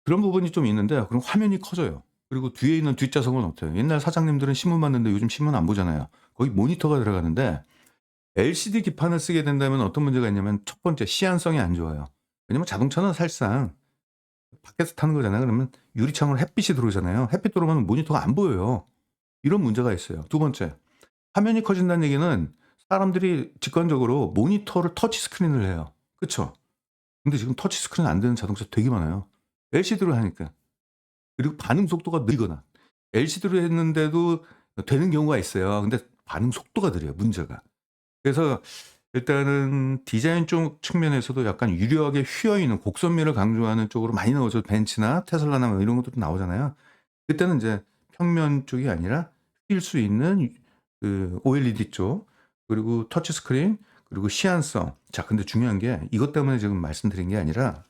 그런 부분이 좀 있는데 그럼 화면이 커져요. 그리고 뒤에 있는 뒷좌석은 어때요? 옛날 사장님들은 신문 봤는데 요즘 신문 안 보잖아요. 거기 모니터가 들어가는데 LCD 기판을 쓰게 된다면 어떤 문제가 있냐면 첫 번째 시안성이 안 좋아요. 왜냐면 자동차는 사실상 밖에서 타는 거잖아요. 그러면 유리창으로 햇빛이 들어오잖아요. 햇빛 들어오면 모니터가 안 보여요. 이런 문제가 있어요. 두 번째, 화면이 커진다는 얘기는 사람들이 직관적으로 모니터를 터치 스크린을 해요. 그쵸? 근데 지금 터치 스크린 안 되는 자동차 되게 많아요. LCD로 하니까. 그리고 반응 속도가 느리거나 LCD로 했는데도 되는 경우가 있어요. 근데 반응 속도가 느려요, 문제가. 그래서 일단은 디자인 쪽 측면에서도 약간 유려하게 휘어 있는 곡선미를 강조하는 쪽으로 많이 나오죠. 벤츠나 테슬라나 뭐 이런 것들도 나오잖아요. 그때는 이제 평면 쪽이 아니라 휠 수 있는 그 OLED 쪽 그리고 터치 스크린 그리고 시안성. 자 근데 중요한 게 이것 때문에 지금 말씀드린 게 아니라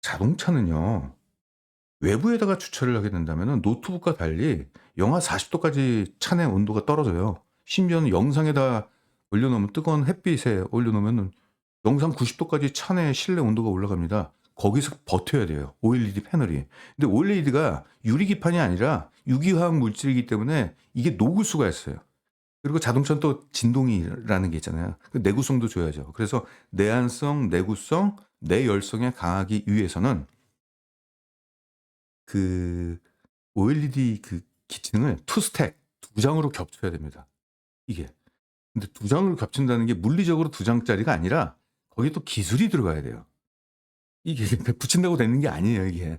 자동차는요. 외부에다가 주차를 하게 된다면은 노트북과 달리 영하 40 도까지 차 내 온도가 떨어져요. 심지어는 영상에다 올려 놓으면 뜨거운 햇빛에 올려 놓으면은 영상 90 도까지 차 내 실내 온도가 올라갑니다. 거기서 버텨야 돼요, OLED 패널이. 근데 OLED가 유리 기판이 아니라 유기화학 물질이기 때문에 이게 녹을 수가 있어요. 그리고 자동차는 또 진동이라는 게 있잖아요. 그 내구성도 줘야죠. 그래서 내한성, 내구성, 내열성에 강하기 위해서는 그 OLED 그 기층을 투 스택 두 장으로 겹쳐야 됩니다, 이게. 근데 두 장을 겹친다는 게 물리적으로 두 장짜리가 아니라 거기에 또 기술이 들어가야 돼요. 이게 붙인다고 되는 게 아니에요, 이게.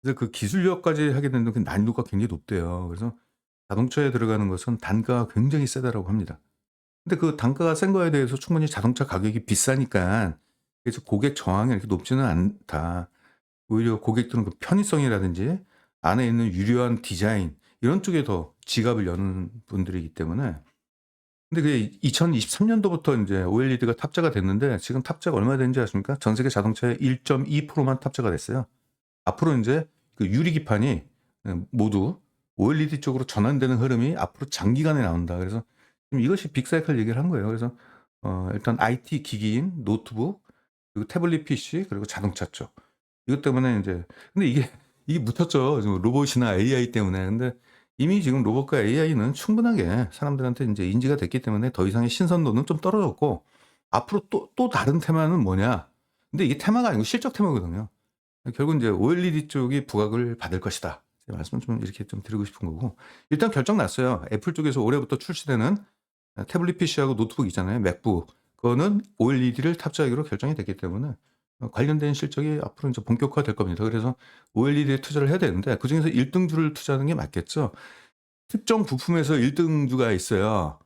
그래서 그 기술력까지 하게 되면 그 난이도가 굉장히 높대요. 그래서 자동차에 들어가는 것은 단가가 굉장히 세다라고 합니다. 근데 그 단가가 센 거에 대해서 충분히 자동차 가격이 비싸니까 그래서 고객 저항이 이렇게 높지는 않다. 오히려 고객들은 그 편의성이라든지 안에 있는 유려한 디자인 이런 쪽에 더 지갑을 여는 분들이기 때문에 근데 그게 2023 년도부터 인제 OLED가 탑재가 됐는데 지금 탑재가 얼마나 되는지 아십니까? 전 세계 자동차의 1.2%만 탑재가 됐어요. 앞으로 인제 그 유리 기판이 모두 OLED 쪽으로 전환되는 흐름이 앞으로 장기간에 나온다. 그래서 지금 이것이 빅사이클 얘기를 한 거예요. 그래서 일단 IT 기기인 노트북 그리고 태블릿 PC 그리고 자동차 쪽 이것 때문에 인제 근데 이게 묻혔죠. 지금 로봇이나 AI 때문에. 근데 이미 지금 로봇과 AI는 충분하게 사람들한테 인제 인지가 됐기 때문에 더 이상의 신선도는 좀 떨어졌고 앞으로 또 다른 테마는 뭐냐? 근데 이게 테마가 아니고 실적 테마거든요. 결국은 이제 OLED 쪽이 부각을 받을 것이다. 제 말씀을 좀 이렇게 좀 드리고 싶은 거고. 일단 결정 났어요. 애플 쪽에서 올해부터 출시되는 태블릿 PC하고 노트북 있잖아요. 맥북. 그거는 OLED를 탑재하기로 결정이 됐기 때문에 관련된 실적이 앞으로 인제 본격화될 겁니다. 그래서 OLED에 투자를 해야 되는데 그중에서 1 등주를 투자하는 게 맞겠죠. 특정 부품에서 1 등주가 있어야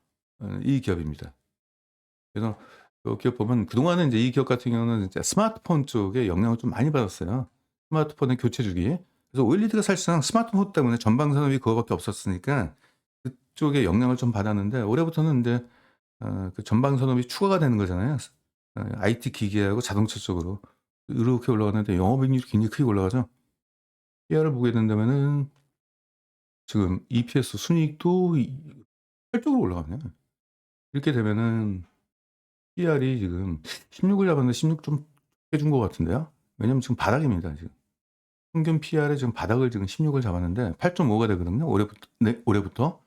이 기업입니다. 그래서 그 기업 보면 그동안은 인제 이 기업 같은 경우는 이제 스마트폰 쪽에 영향을 좀 많이 받았어요. 스마트폰의 교체 주기. 그래서 OLED가 사실상 스마트폰 때문에 전방 산업이 그거밖에 없었으니까 그쪽에 영향을 좀 받았는데 올해부터는 인제 그 전방 산업이 추가가 되는 거잖아요. IT 기계하고 자동차 쪽으로 이렇게 올라가는데 영업이익률이 굉장히 크게 올라가죠. PR을 보게 된다면은 지금 EPS 순이익도 8 쪽으로 올라가네요. 이렇게 되면은 PR이 지금 16을 잡았는데 16 좀 적게 준 것 같은데요. 왜냐면 지금 바닥입니다, 지금. 평균 PR에 지금 바닥을 지금 16을 잡았는데 8.5가 되거든요. 올해부터.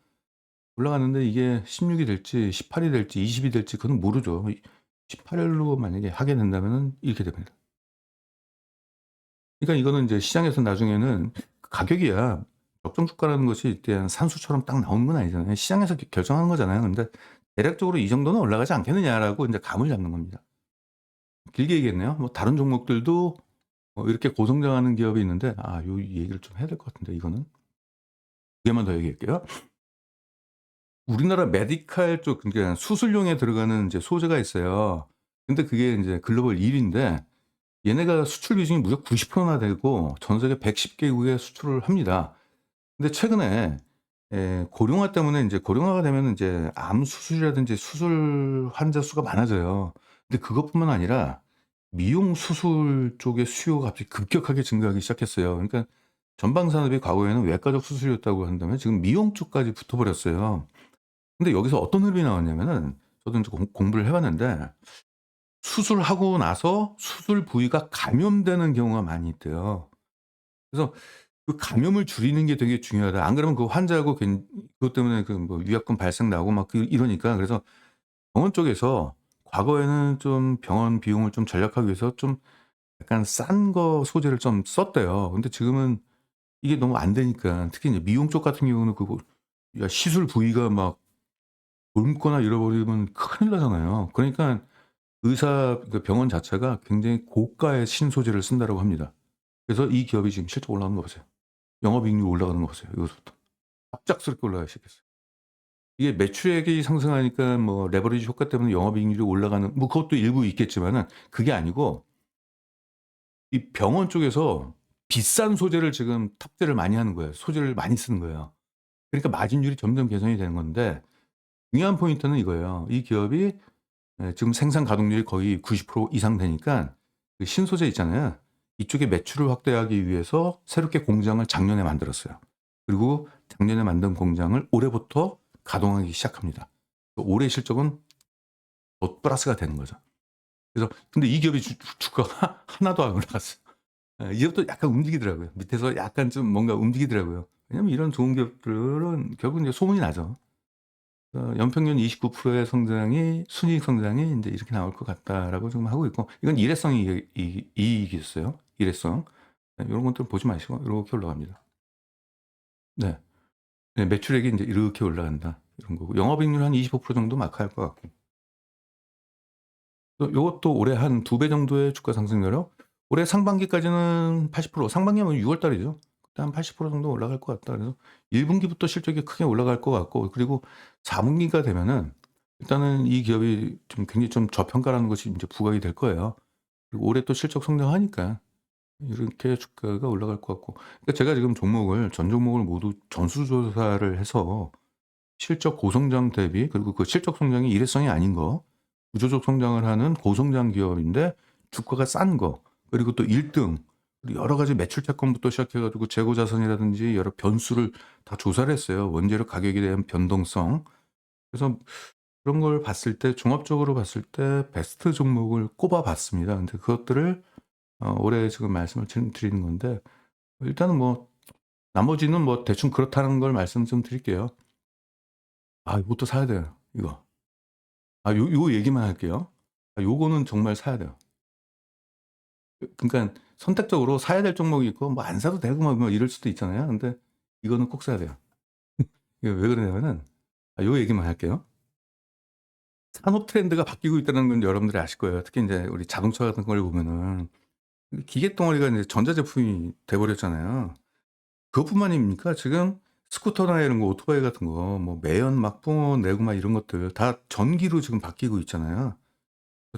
올라갔는데 이게 16이 될지 18이 될지 20이 될지 그건 모르죠. 18로 만약에 하게 된다면은 이렇게 됩니다. 그러니까 이거는 인제 시장에서 나중에는 가격이야 적정 주가라는 것이 이제 산수처럼 딱 나오는 건 아니잖아요. 시장에서 결정하는 거잖아요. 근데 대략적으로 '이 정도는 올라가지 않겠느냐.'라고 인제 감을 잡는 겁니다. 길게 얘기했네요. 뭐 다른 종목들도 이렇게 고성장하는 기업이 있는데 요 얘기를 좀 해야 될 것 같은데 이거는. 두 개만 더 얘기할게요. 우리나라 메디칼 쪽 그러니까 수술용에 들어가는 이제 소재가 있어요. 근데 그게 인제 글로벌 1 위인데 얘네가 수출 비중이 무려 90%나 되고 전 세계 110 개국에 수출을 합니다. 근데 최근에 고령화 때문에 인제 고령화가 되면은 인제 암 수술이라든지 수술 환자 수가 많아져요. 근데 그것뿐만 아니라 미용 수술 쪽의 수요가 갑자기 급격하게 증가하기 시작했어요. 그러니까 전방 산업이 과거에는 외과적 수술이었다고 한다면 지금 미용 쪽까지 붙어 버렸어요. 근데 여기서 어떤 흐름이 나왔냐면은 저도 인제 공부를 해 봤는데 수술하고 나서 수술 부위가 감염되는 경우가 많이 있대요. 그래서 그 감염을 줄이는 게 되게 중요하다. 안 그러면 그 환자하고 그것 때문에 그 뭐 위약금 발생 나고 막 이러니까 그래서 병원 쪽에서 과거에는 좀 병원 비용을 좀 절약하기 위해서 좀 약간 싼 거 소재를 좀 썼대요. 근데 지금은 이게 너무 안 되니까 특히 이제 미용 쪽 같은 경우는 그거 야 시술 부위가 막 곪거나 잃어버리면 큰일 나잖아요. 그러니까 의사 그 병원 자체가 굉장히 고가의 신소재를 쓴다라고 합니다. 그래서 이 기업이 지금 실적 올라가는 거 보세요. 영업이익률 올라가는 거 보세요. 여기서부터. 갑작스럽게 올라가기 시작했어요. 이게 매출액이 상승하니까 뭐 레버리지 효과 때문에 영업이익률이 올라가는 뭐 그것도 일부 있겠지만은 그게 아니고 이 병원 쪽에서 비싼 소재를 지금 탑재를 많이 하는 거예요. 소재를 많이 쓰는 거예요. 그러니까 마진율이 점점 개선이 되는 건데 중요한 포인트는 이거예요. 이 기업이 지금 생산 가동률이 거의 90% 이상 되니까 그 신소재 있잖아요. 이쪽에 매출을 확대하기 위해서 새롭게 공장을 작년에 만들었어요. 그리고 작년에 만든 공장을 올해부터 가동하기 시작합니다. 올해 실적은 더 플러스가 되는 거죠. 그래서 근데 이 기업이 주가가 하나도 안 올라갔어요. 이제부터 약간 움직이더라고요. 밑에서 약간 좀 뭔가 움직이더라고요. 왜냐면 이런 좋은 기업들은 결국 이제 소문이 나죠. 연평균 29%의 성장이 순이익 성장이 인제 이렇게 나올 것 같다라고 지금 하고 있고 이건 일회성 이익이었어요. 일회성. 네 요런 것들 보지 마시고 요렇게 올라갑니다. 네. 네 매출액이 인제 이렇게 올라간다 이런 거고 영업이익률 한 25% 정도 마크할 것 같고. 또 요것도 올해 한 2배 정도의 주가 상승 여력. 올해 상반기까지는 80% 상반기하면 6월 달이죠. 그때 한 80% 정도 올라갈 것 같다. 그래서 1 분기부터 실적이 크게 올라갈 것 같고 그리고 4 분기가 되면은 일단은 이 기업이 좀 굉장히 좀 저평가라는 것이 인제 부각이 될 거예요. 그리고 올해 또 실적 성장하니까 이렇게 주가가 올라갈 것 같고. 그러니까 제가 지금 종목을 전 종목을 모두 전수조사를 해서 실적 고성장 대비 그리고 그 실적 성장이 일회성이 아닌 거 구조적 성장을 하는 고성장 기업인데 주가가 싼 거 그리고 또 1 등 그리고 여러 가지 매출 채권부터 시작해 가지고 재고 자산이라든지 여러 변수를 다 조사를 했어요. 원재료 가격에 대한 변동성. 그래서 그런 걸 봤을 때 종합적으로 봤을 때 베스트 종목을 꼽아 봤습니다. 근데 그것들을 올해 지금 말씀을 드리는 건데 일단은 뭐 나머지는 뭐 대충 그렇다는 걸 말씀 좀 드릴게요. 아 이것도 사야 돼요, 이거. 요 얘기만 할게요. 요거는 정말 사야 돼요. 그러니까 선택적으로 사야 될 종목이 있고 뭐 안 사도 되고 뭐 이럴 수도 있잖아요. 근데 이거는 꼭 사야 돼요. 이게 왜 그러냐면은 요 얘기만 할게요. 산업 트렌드가 바뀌고 있다는 건 여러분들이 아실 거예요. 특히 인제 우리 자동차 같은 걸 보면은 기계 덩어리가 이제 전자제품이 돼 버렸잖아요. 그것뿐만입니까? 지금 스쿠터나 이런 거 오토바이 같은 거 뭐 매연 막 뿜어 내고 막 이런 것들 다 전기로 지금 바뀌고 있잖아요.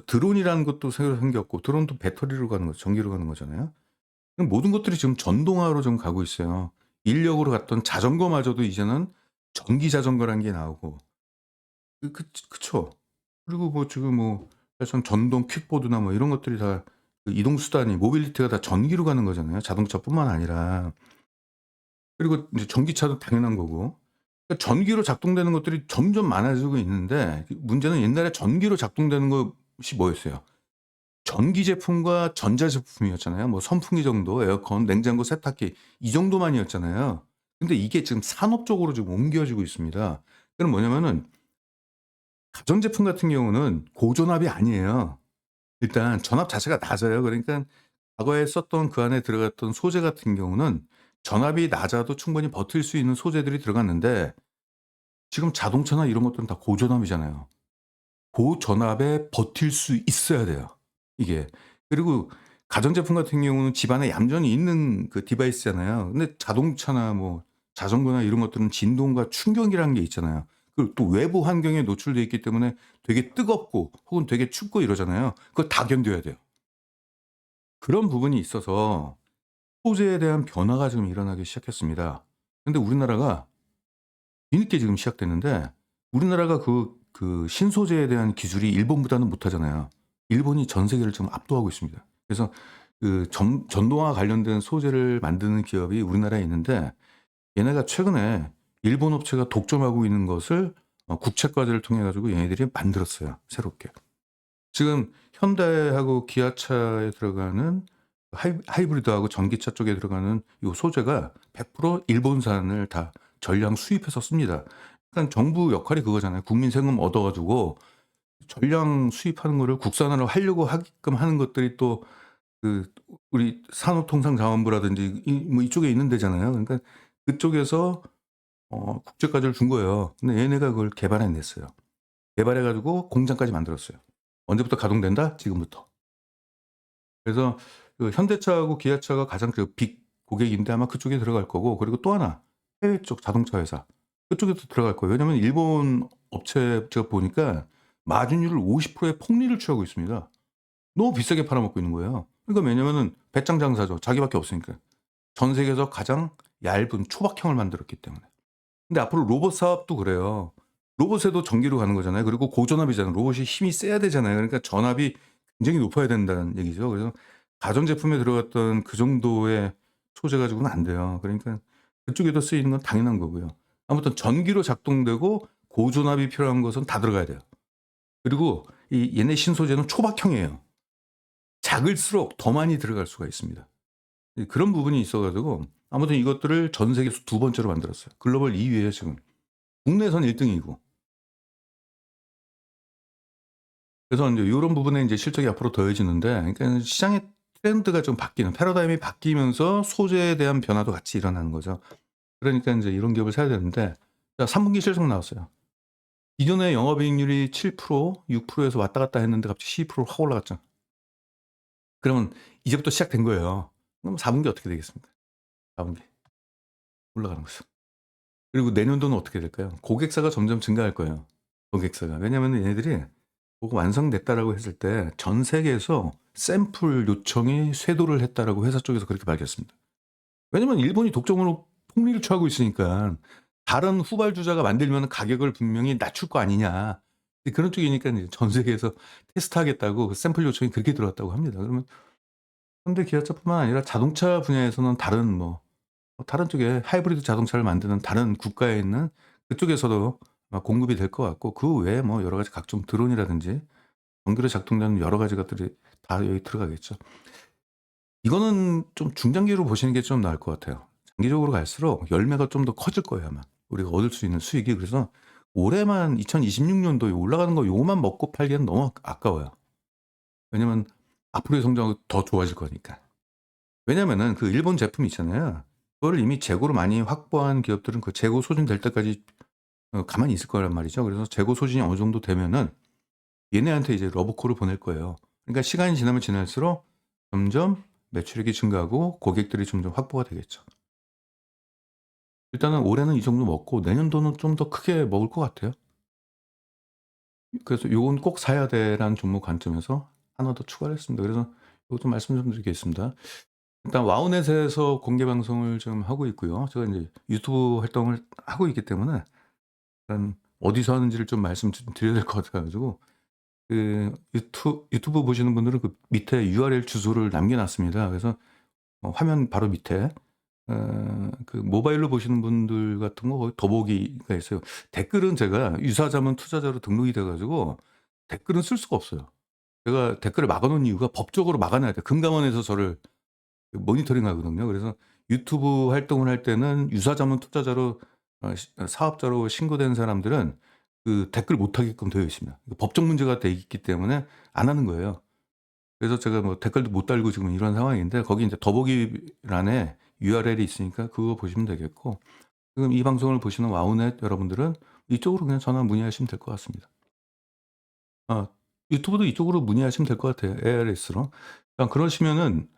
드론이라는 것도 새로 생겼고 드론도 배터리로 가는 거죠. 전기로 가는 거잖아요. 모든 것들이 지금 전동화로 좀 가고 있어요. 인력으로 갔던 자전거마저도 이제는 전기 자전거라는 게 나오고 그쵸. 그리고 뭐 지금 뭐 전 전동 퀵보드나 뭐 이런 것들이 다 그 이동 수단이 모빌리티가 다 전기로 가는 거잖아요, 자동차뿐만 아니라. 그리고 인제 전기차도 당연한 거고. 그러니까 전기로 작동되는 것들이 점점 많아지고 있는데 문제는 옛날에 전기로 작동되는 것이 뭐였어요? 전기 제품과 전자 제품이었잖아요. 뭐 선풍기 정도, 에어컨, 냉장고, 세탁기 이 정도만이었잖아요. 근데 이게 지금 산업 쪽으로 지금 옮겨지고 있습니다. 그건 뭐냐면은 가전제품 같은 경우는 고전압이 아니에요. 일단 전압 자체가 낮아요. 그러니까 과거에 썼던 그 안에 들어갔던 소재 같은 경우는 전압이 낮아도 충분히 버틸 수 있는 소재들이 들어갔는데 지금 자동차나 이런 것들은 다 고전압이잖아요. 고전압에 버틸 수 있어야 돼요, 이게. 그리고 가전제품 같은 경우는 집안에 얌전히 있는 그 디바이스잖아요. 근데 자동차나 뭐 자전거나 이런 것들은 진동과 충격이라는 게 있잖아요. 그 또 외부 환경에 노출돼 있기 때문에 되게 뜨겁고 혹은 되게 춥고 이러잖아요. 그걸 다 견뎌야 돼요. 그런 부분이 있어서 소재에 대한 변화가 지금 일어나기 시작했습니다. 근데 우리나라가 뒤늦게 지금 시작됐는데 우리나라가 그 신소재에 대한 기술이 일본보다는 못하잖아요. 일본이 전 세계를 지금 압도하고 있습니다. 그래서 그 전동화 관련된 소재를 만드는 기업이 우리나라에 있는데 얘네가 최근에 일본 업체가 독점하고 있는 것을 국책 과제를 통해 가지고 얘네들이 만들었어요, 새롭게. 지금 현대하고 기아차에 들어가는 하이브리드하고 전기차 쪽에 들어가는 요 소재가 100% 일본산을 다 전량 수입해서 씁니다. 그러니까 정부 역할이 그거잖아요. 국민 세금 얻어 가지고 전량 수입하는 거를 국산화를 하려고 하게끔 하는 것들이 또 그 우리 산업통상자원부라든지 뭐 이쪽에 있는 데잖아요. 그러니까 그쪽에서 국제 과제를 준 거예요. 근데 얘네가 그걸 개발해 냈어요. 개발해 가지고 공장까지 만들었어요. 언제부터 가동된다? 지금부터. 그래서 그 현대차하고 기아차가 가장 그 빅 고객인데 아마 그쪽에 들어갈 거고, 그리고 또 하나 해외 쪽 자동차 회사 그쪽에도 들어갈 거예요. 왜냐면 일본 업체 제가 보니까 마진율을 50%의 폭리를 취하고 있습니다. 너무 비싸게 팔아먹고 있는 거예요. 그러니까 왜냐면은 배짱 장사죠. 자기밖에 없으니까. 전 세계에서 가장 얇은 초박형을 만들었기 때문에. 근데 앞으로 로봇 사업도 그래요. 로봇에도 전기로 가는 거잖아요. 그리고 고전압이잖아요. 로봇이 힘이 세야 되잖아요. 그러니까 전압이 굉장히 높아야 된다는 얘기죠. 그래서 가전제품에 들어갔던 그 정도의 소재 가지고는 안 돼요. 그러니까 그쪽에도 쓰이는 건 당연한 거고요. 아무튼 전기로 작동되고 고전압이 필요한 것은 다 들어가야 돼요. 그리고 이 얘네 신소재는 초박형이에요. 작을수록 더 많이 들어갈 수가 있습니다. 그런 부분이 있어 가지고 아무튼 이것들을 전 세계에서 두 번째로 만들었어요. 글로벌 2 위예요 지금. 국내에서는 1 등이고. 그래서 인제 요런 부분에 인제 실적이 앞으로 더해지는데, 그러니까 시장의 트렌드가 좀 바뀌는, 패러다임이 바뀌면서 소재에 대한 변화도 같이 일어나는 거죠. 그러니까 인제 이런 기업을 사야 되는데, 자 3 분기 실적 나왔어요. 기존에 영업이익률이 7% 6% 에서 왔다 갔다 했는데 갑자기 12% 확 올라갔죠. 그러면 이제부터 시작된 거예요. 그럼 4 분기 어떻게 되겠습니까? 4 분기 올라가는 거죠. 그리고 내년도는 어떻게 될까요? 고객사가 점점 증가할 거예요, 고객사가. 왜냐하면은 얘네들이 뭐가 완성됐다라고 했을 때 전 세계에서 샘플 요청이 쇄도를 했다라고 회사 쪽에서 그렇게 밝혔습니다. 왜냐면 일본이 독점으로 폭리를 취하고 있으니까 다른 후발주자가 만들면은 가격을 분명히 낮출 거 아니냐. 그런 쪽이니까 이제 전 세계에서 테스트하겠다고 그 샘플 요청이 그렇게 들어왔다고 합니다. 그러면 현대 기아차뿐만 아니라 자동차 분야에서는 다른 다른 쪽에 하이브리드 자동차를 만드는 다른 국가에 있는 그쪽에서도 아마 공급이 될 것 같고, 그 외에 뭐 여러 가지 각종 드론이라든지 전기로 작동되는 여러 가지 것들이 다 여기 들어가겠죠. 이거는 좀 중장기로 보시는 게 좀 나을 것 같아요. 장기적으로 갈수록 열매가 좀 더 커질 거예요 아마. 우리가 얻을 수 있는 수익이. 그래서 올해만 2026 년도에 올라가는 거 요것만 먹고 팔기에는 너무 아까워요. 왜냐면 앞으로의 성장은 더 좋아질 거니까. 왜냐면은 그 일본 제품 있잖아요. 그거를 이미 재고를 많이 확보한 기업들은 그 재고 소진될 때까지 가만히 있을 거란 말이죠. 그래서 재고 소진이 어느 정도 되면은 얘네한테 이제 러브콜을 보낼 거예요. 그러니까 시간이 지나면 지날수록 점점 매출액이 증가하고 고객들이 점점 확보가 되겠죠. 일단은 올해는 이 정도 먹고 내년도는 좀 더 크게 먹을 것 같아요. 그래서 '요건 꼭 사야 돼.'라는 종목 관점에서 하나 더 추가를 했습니다. 그래서 요것도 말씀 좀 드리겠습니다. 일단 와우넷에서 공개 방송을 좀 하고 있고요. 제가 인제 유튜브 활동을 하고 있기 때문에 일단 어디서 하는지를 좀 말씀 좀 드려야 될 것 같아 가지고, 그 유튜브 보시는 분들은 그 밑에 URL 주소를 남겨 놨습니다. 그래서 화면 바로 밑에 그 모바일로 보시는 분들 같은 거 거기 더보기가 있어요. 댓글은 제가 유사자문 투자자로 등록이 돼 가지고 댓글은 쓸 수가 없어요. 제가 댓글을 막아 놓은 이유가 법적으로 막아 놔야 돼요. 금감원에서 저를 그 모니터링하거든요. 그래서 유튜브 활동을 할 때는 유사자문 투자자로 사업자로 신고된 사람들은 그 댓글 못 하게끔 되어 있습니다. 법적 문제가 돼 있기 때문에 안 하는 거예요. 그래서 제가 뭐 댓글도 못 달고 지금 이런 상황인데, 거기 인제 더보기란에 URL이 있으니까 그거 보시면 되겠고, 지금 이 방송을 보시는 와우넷 여러분들은 이쪽으로 그냥 전화 문의하시면 될 것 같습니다. 아 유튜브도 이쪽으로 문의하시면 될 것 같아요, ARS로. 그러시면은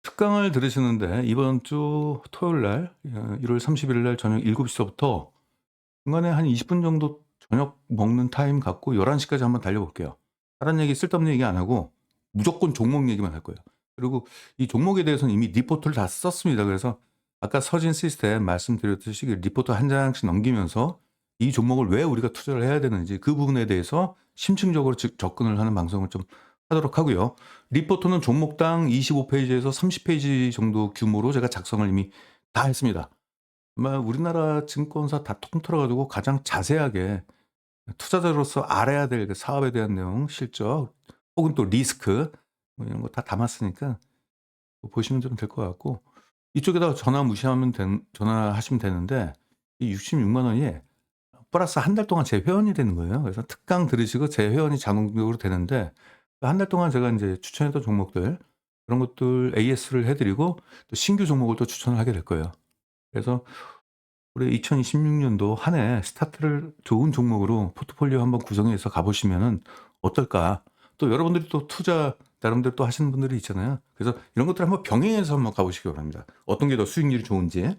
특강을 들으시는데 이번 주 토요일 날 1월 30일 날 저녁 7시 서부터 중간에 한 20분 정도 저녁 먹는 타임 갖고 11시까지 한번 달려볼게요. 다른 얘기 쓸데없는 얘기 안 하고 무조건 종목 얘기만 할 거예요. 그리고 이 종목에 대해서는 이미 리포트를 다 썼습니다. 그래서 아까 서진 시스템 말씀드렸듯이 리포트 한 장씩 넘기면서 이 종목을 왜 우리가 투자를 해야 되는지 그 부분에 대해서 심층적으로 접근을 하는 방송을 좀 하도록 하고요. 리포트는 종목당 25페이지에서 30페이지 정도 규모로 제가 작성을 이미 다 했습니다. 아마 우리나라 증권사 다 통틀어 가지고 가장 자세하게 투자자로서 알아야 될 그 사업에 대한 내용, 실적 혹은 또 리스크 뭐 이런 거 다 담았으니까 보시면 좀 될 것 같고, 이쪽에다가 전화하시면 되는데 이 66만 원이 플러스 한 달 동안 제 회원이 되는 거예요. 그래서 특강 들으시고 제 회원이 자동적으로 되는데 한 달 동안 제가 인제 추천했던 종목들 그런 것들 AS를 해 드리고 또 신규 종목을 또 추천을 하게 될 거예요. 그래서 올해 2026년도 한 해 스타트를 좋은 종목으로 포트폴리오 한번 구성해서 가 보시면은 어떨까? 또 여러분들이 또 투자 나름대로 또 하시는 분들이 있잖아요. 그래서 이런 것들 한번 병행해서 한번 가 보시기 바랍니다. 어떤 게 더 수익률이 좋은지.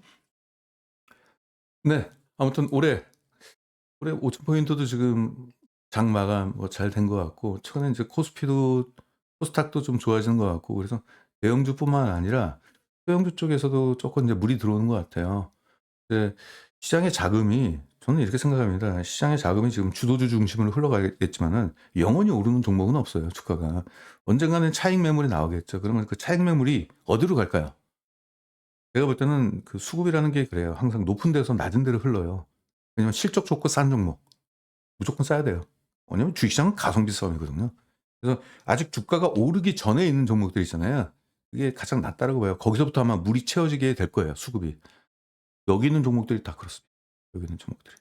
네. 아무튼 올해 5천 포인트도 지금 장 마감 뭐 잘 된 것 같고, 최근에 이제 코스닥도 좀 좋아지는 것 같고, 그래서 대형주뿐만 아니라 소형주 쪽에서도 조금 이제 물이 들어오는 것 같아요. 네. 시장의 자금이, 저는 이렇게 생각합니다. 시장의 자금이 지금 주도주 중심으로 흘러가겠지만은 영원히 오르는 종목은 없어요, 주가가. 언젠가는 차익 매물이 나오겠죠. 그러면 그 차익 매물이 어디로 갈까요? 제가 볼 때는 그 수급이라는 게 그래요. 항상 높은 데서 낮은 데로 흘러요. 왜냐면 실적 좋고 싼 종목 무조건 싸야 돼요. 왜냐면 주식시장은 가성비 싸움이거든요. 그래서 아직 주가가 오르기 전에 있는 종목들 있잖아요. 그게 가장 낫다라고 봐요. 거기서부터 아마 물이 채워지게 될 거예요, 수급이. 여기 있는 종목들이 다 그렇습니다. 여기 있는 종목들이.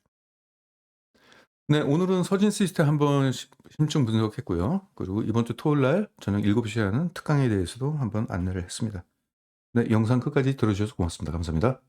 네, 오늘은 서진 시스템 한번 심층 분석했고요. 그리고 이번 주 토요일 날 저녁 7시에 하는 특강에 대해서도 한번 안내를 했습니다. 네, 영상 끝까지 들어주셔서 고맙습니다. 감사합니다.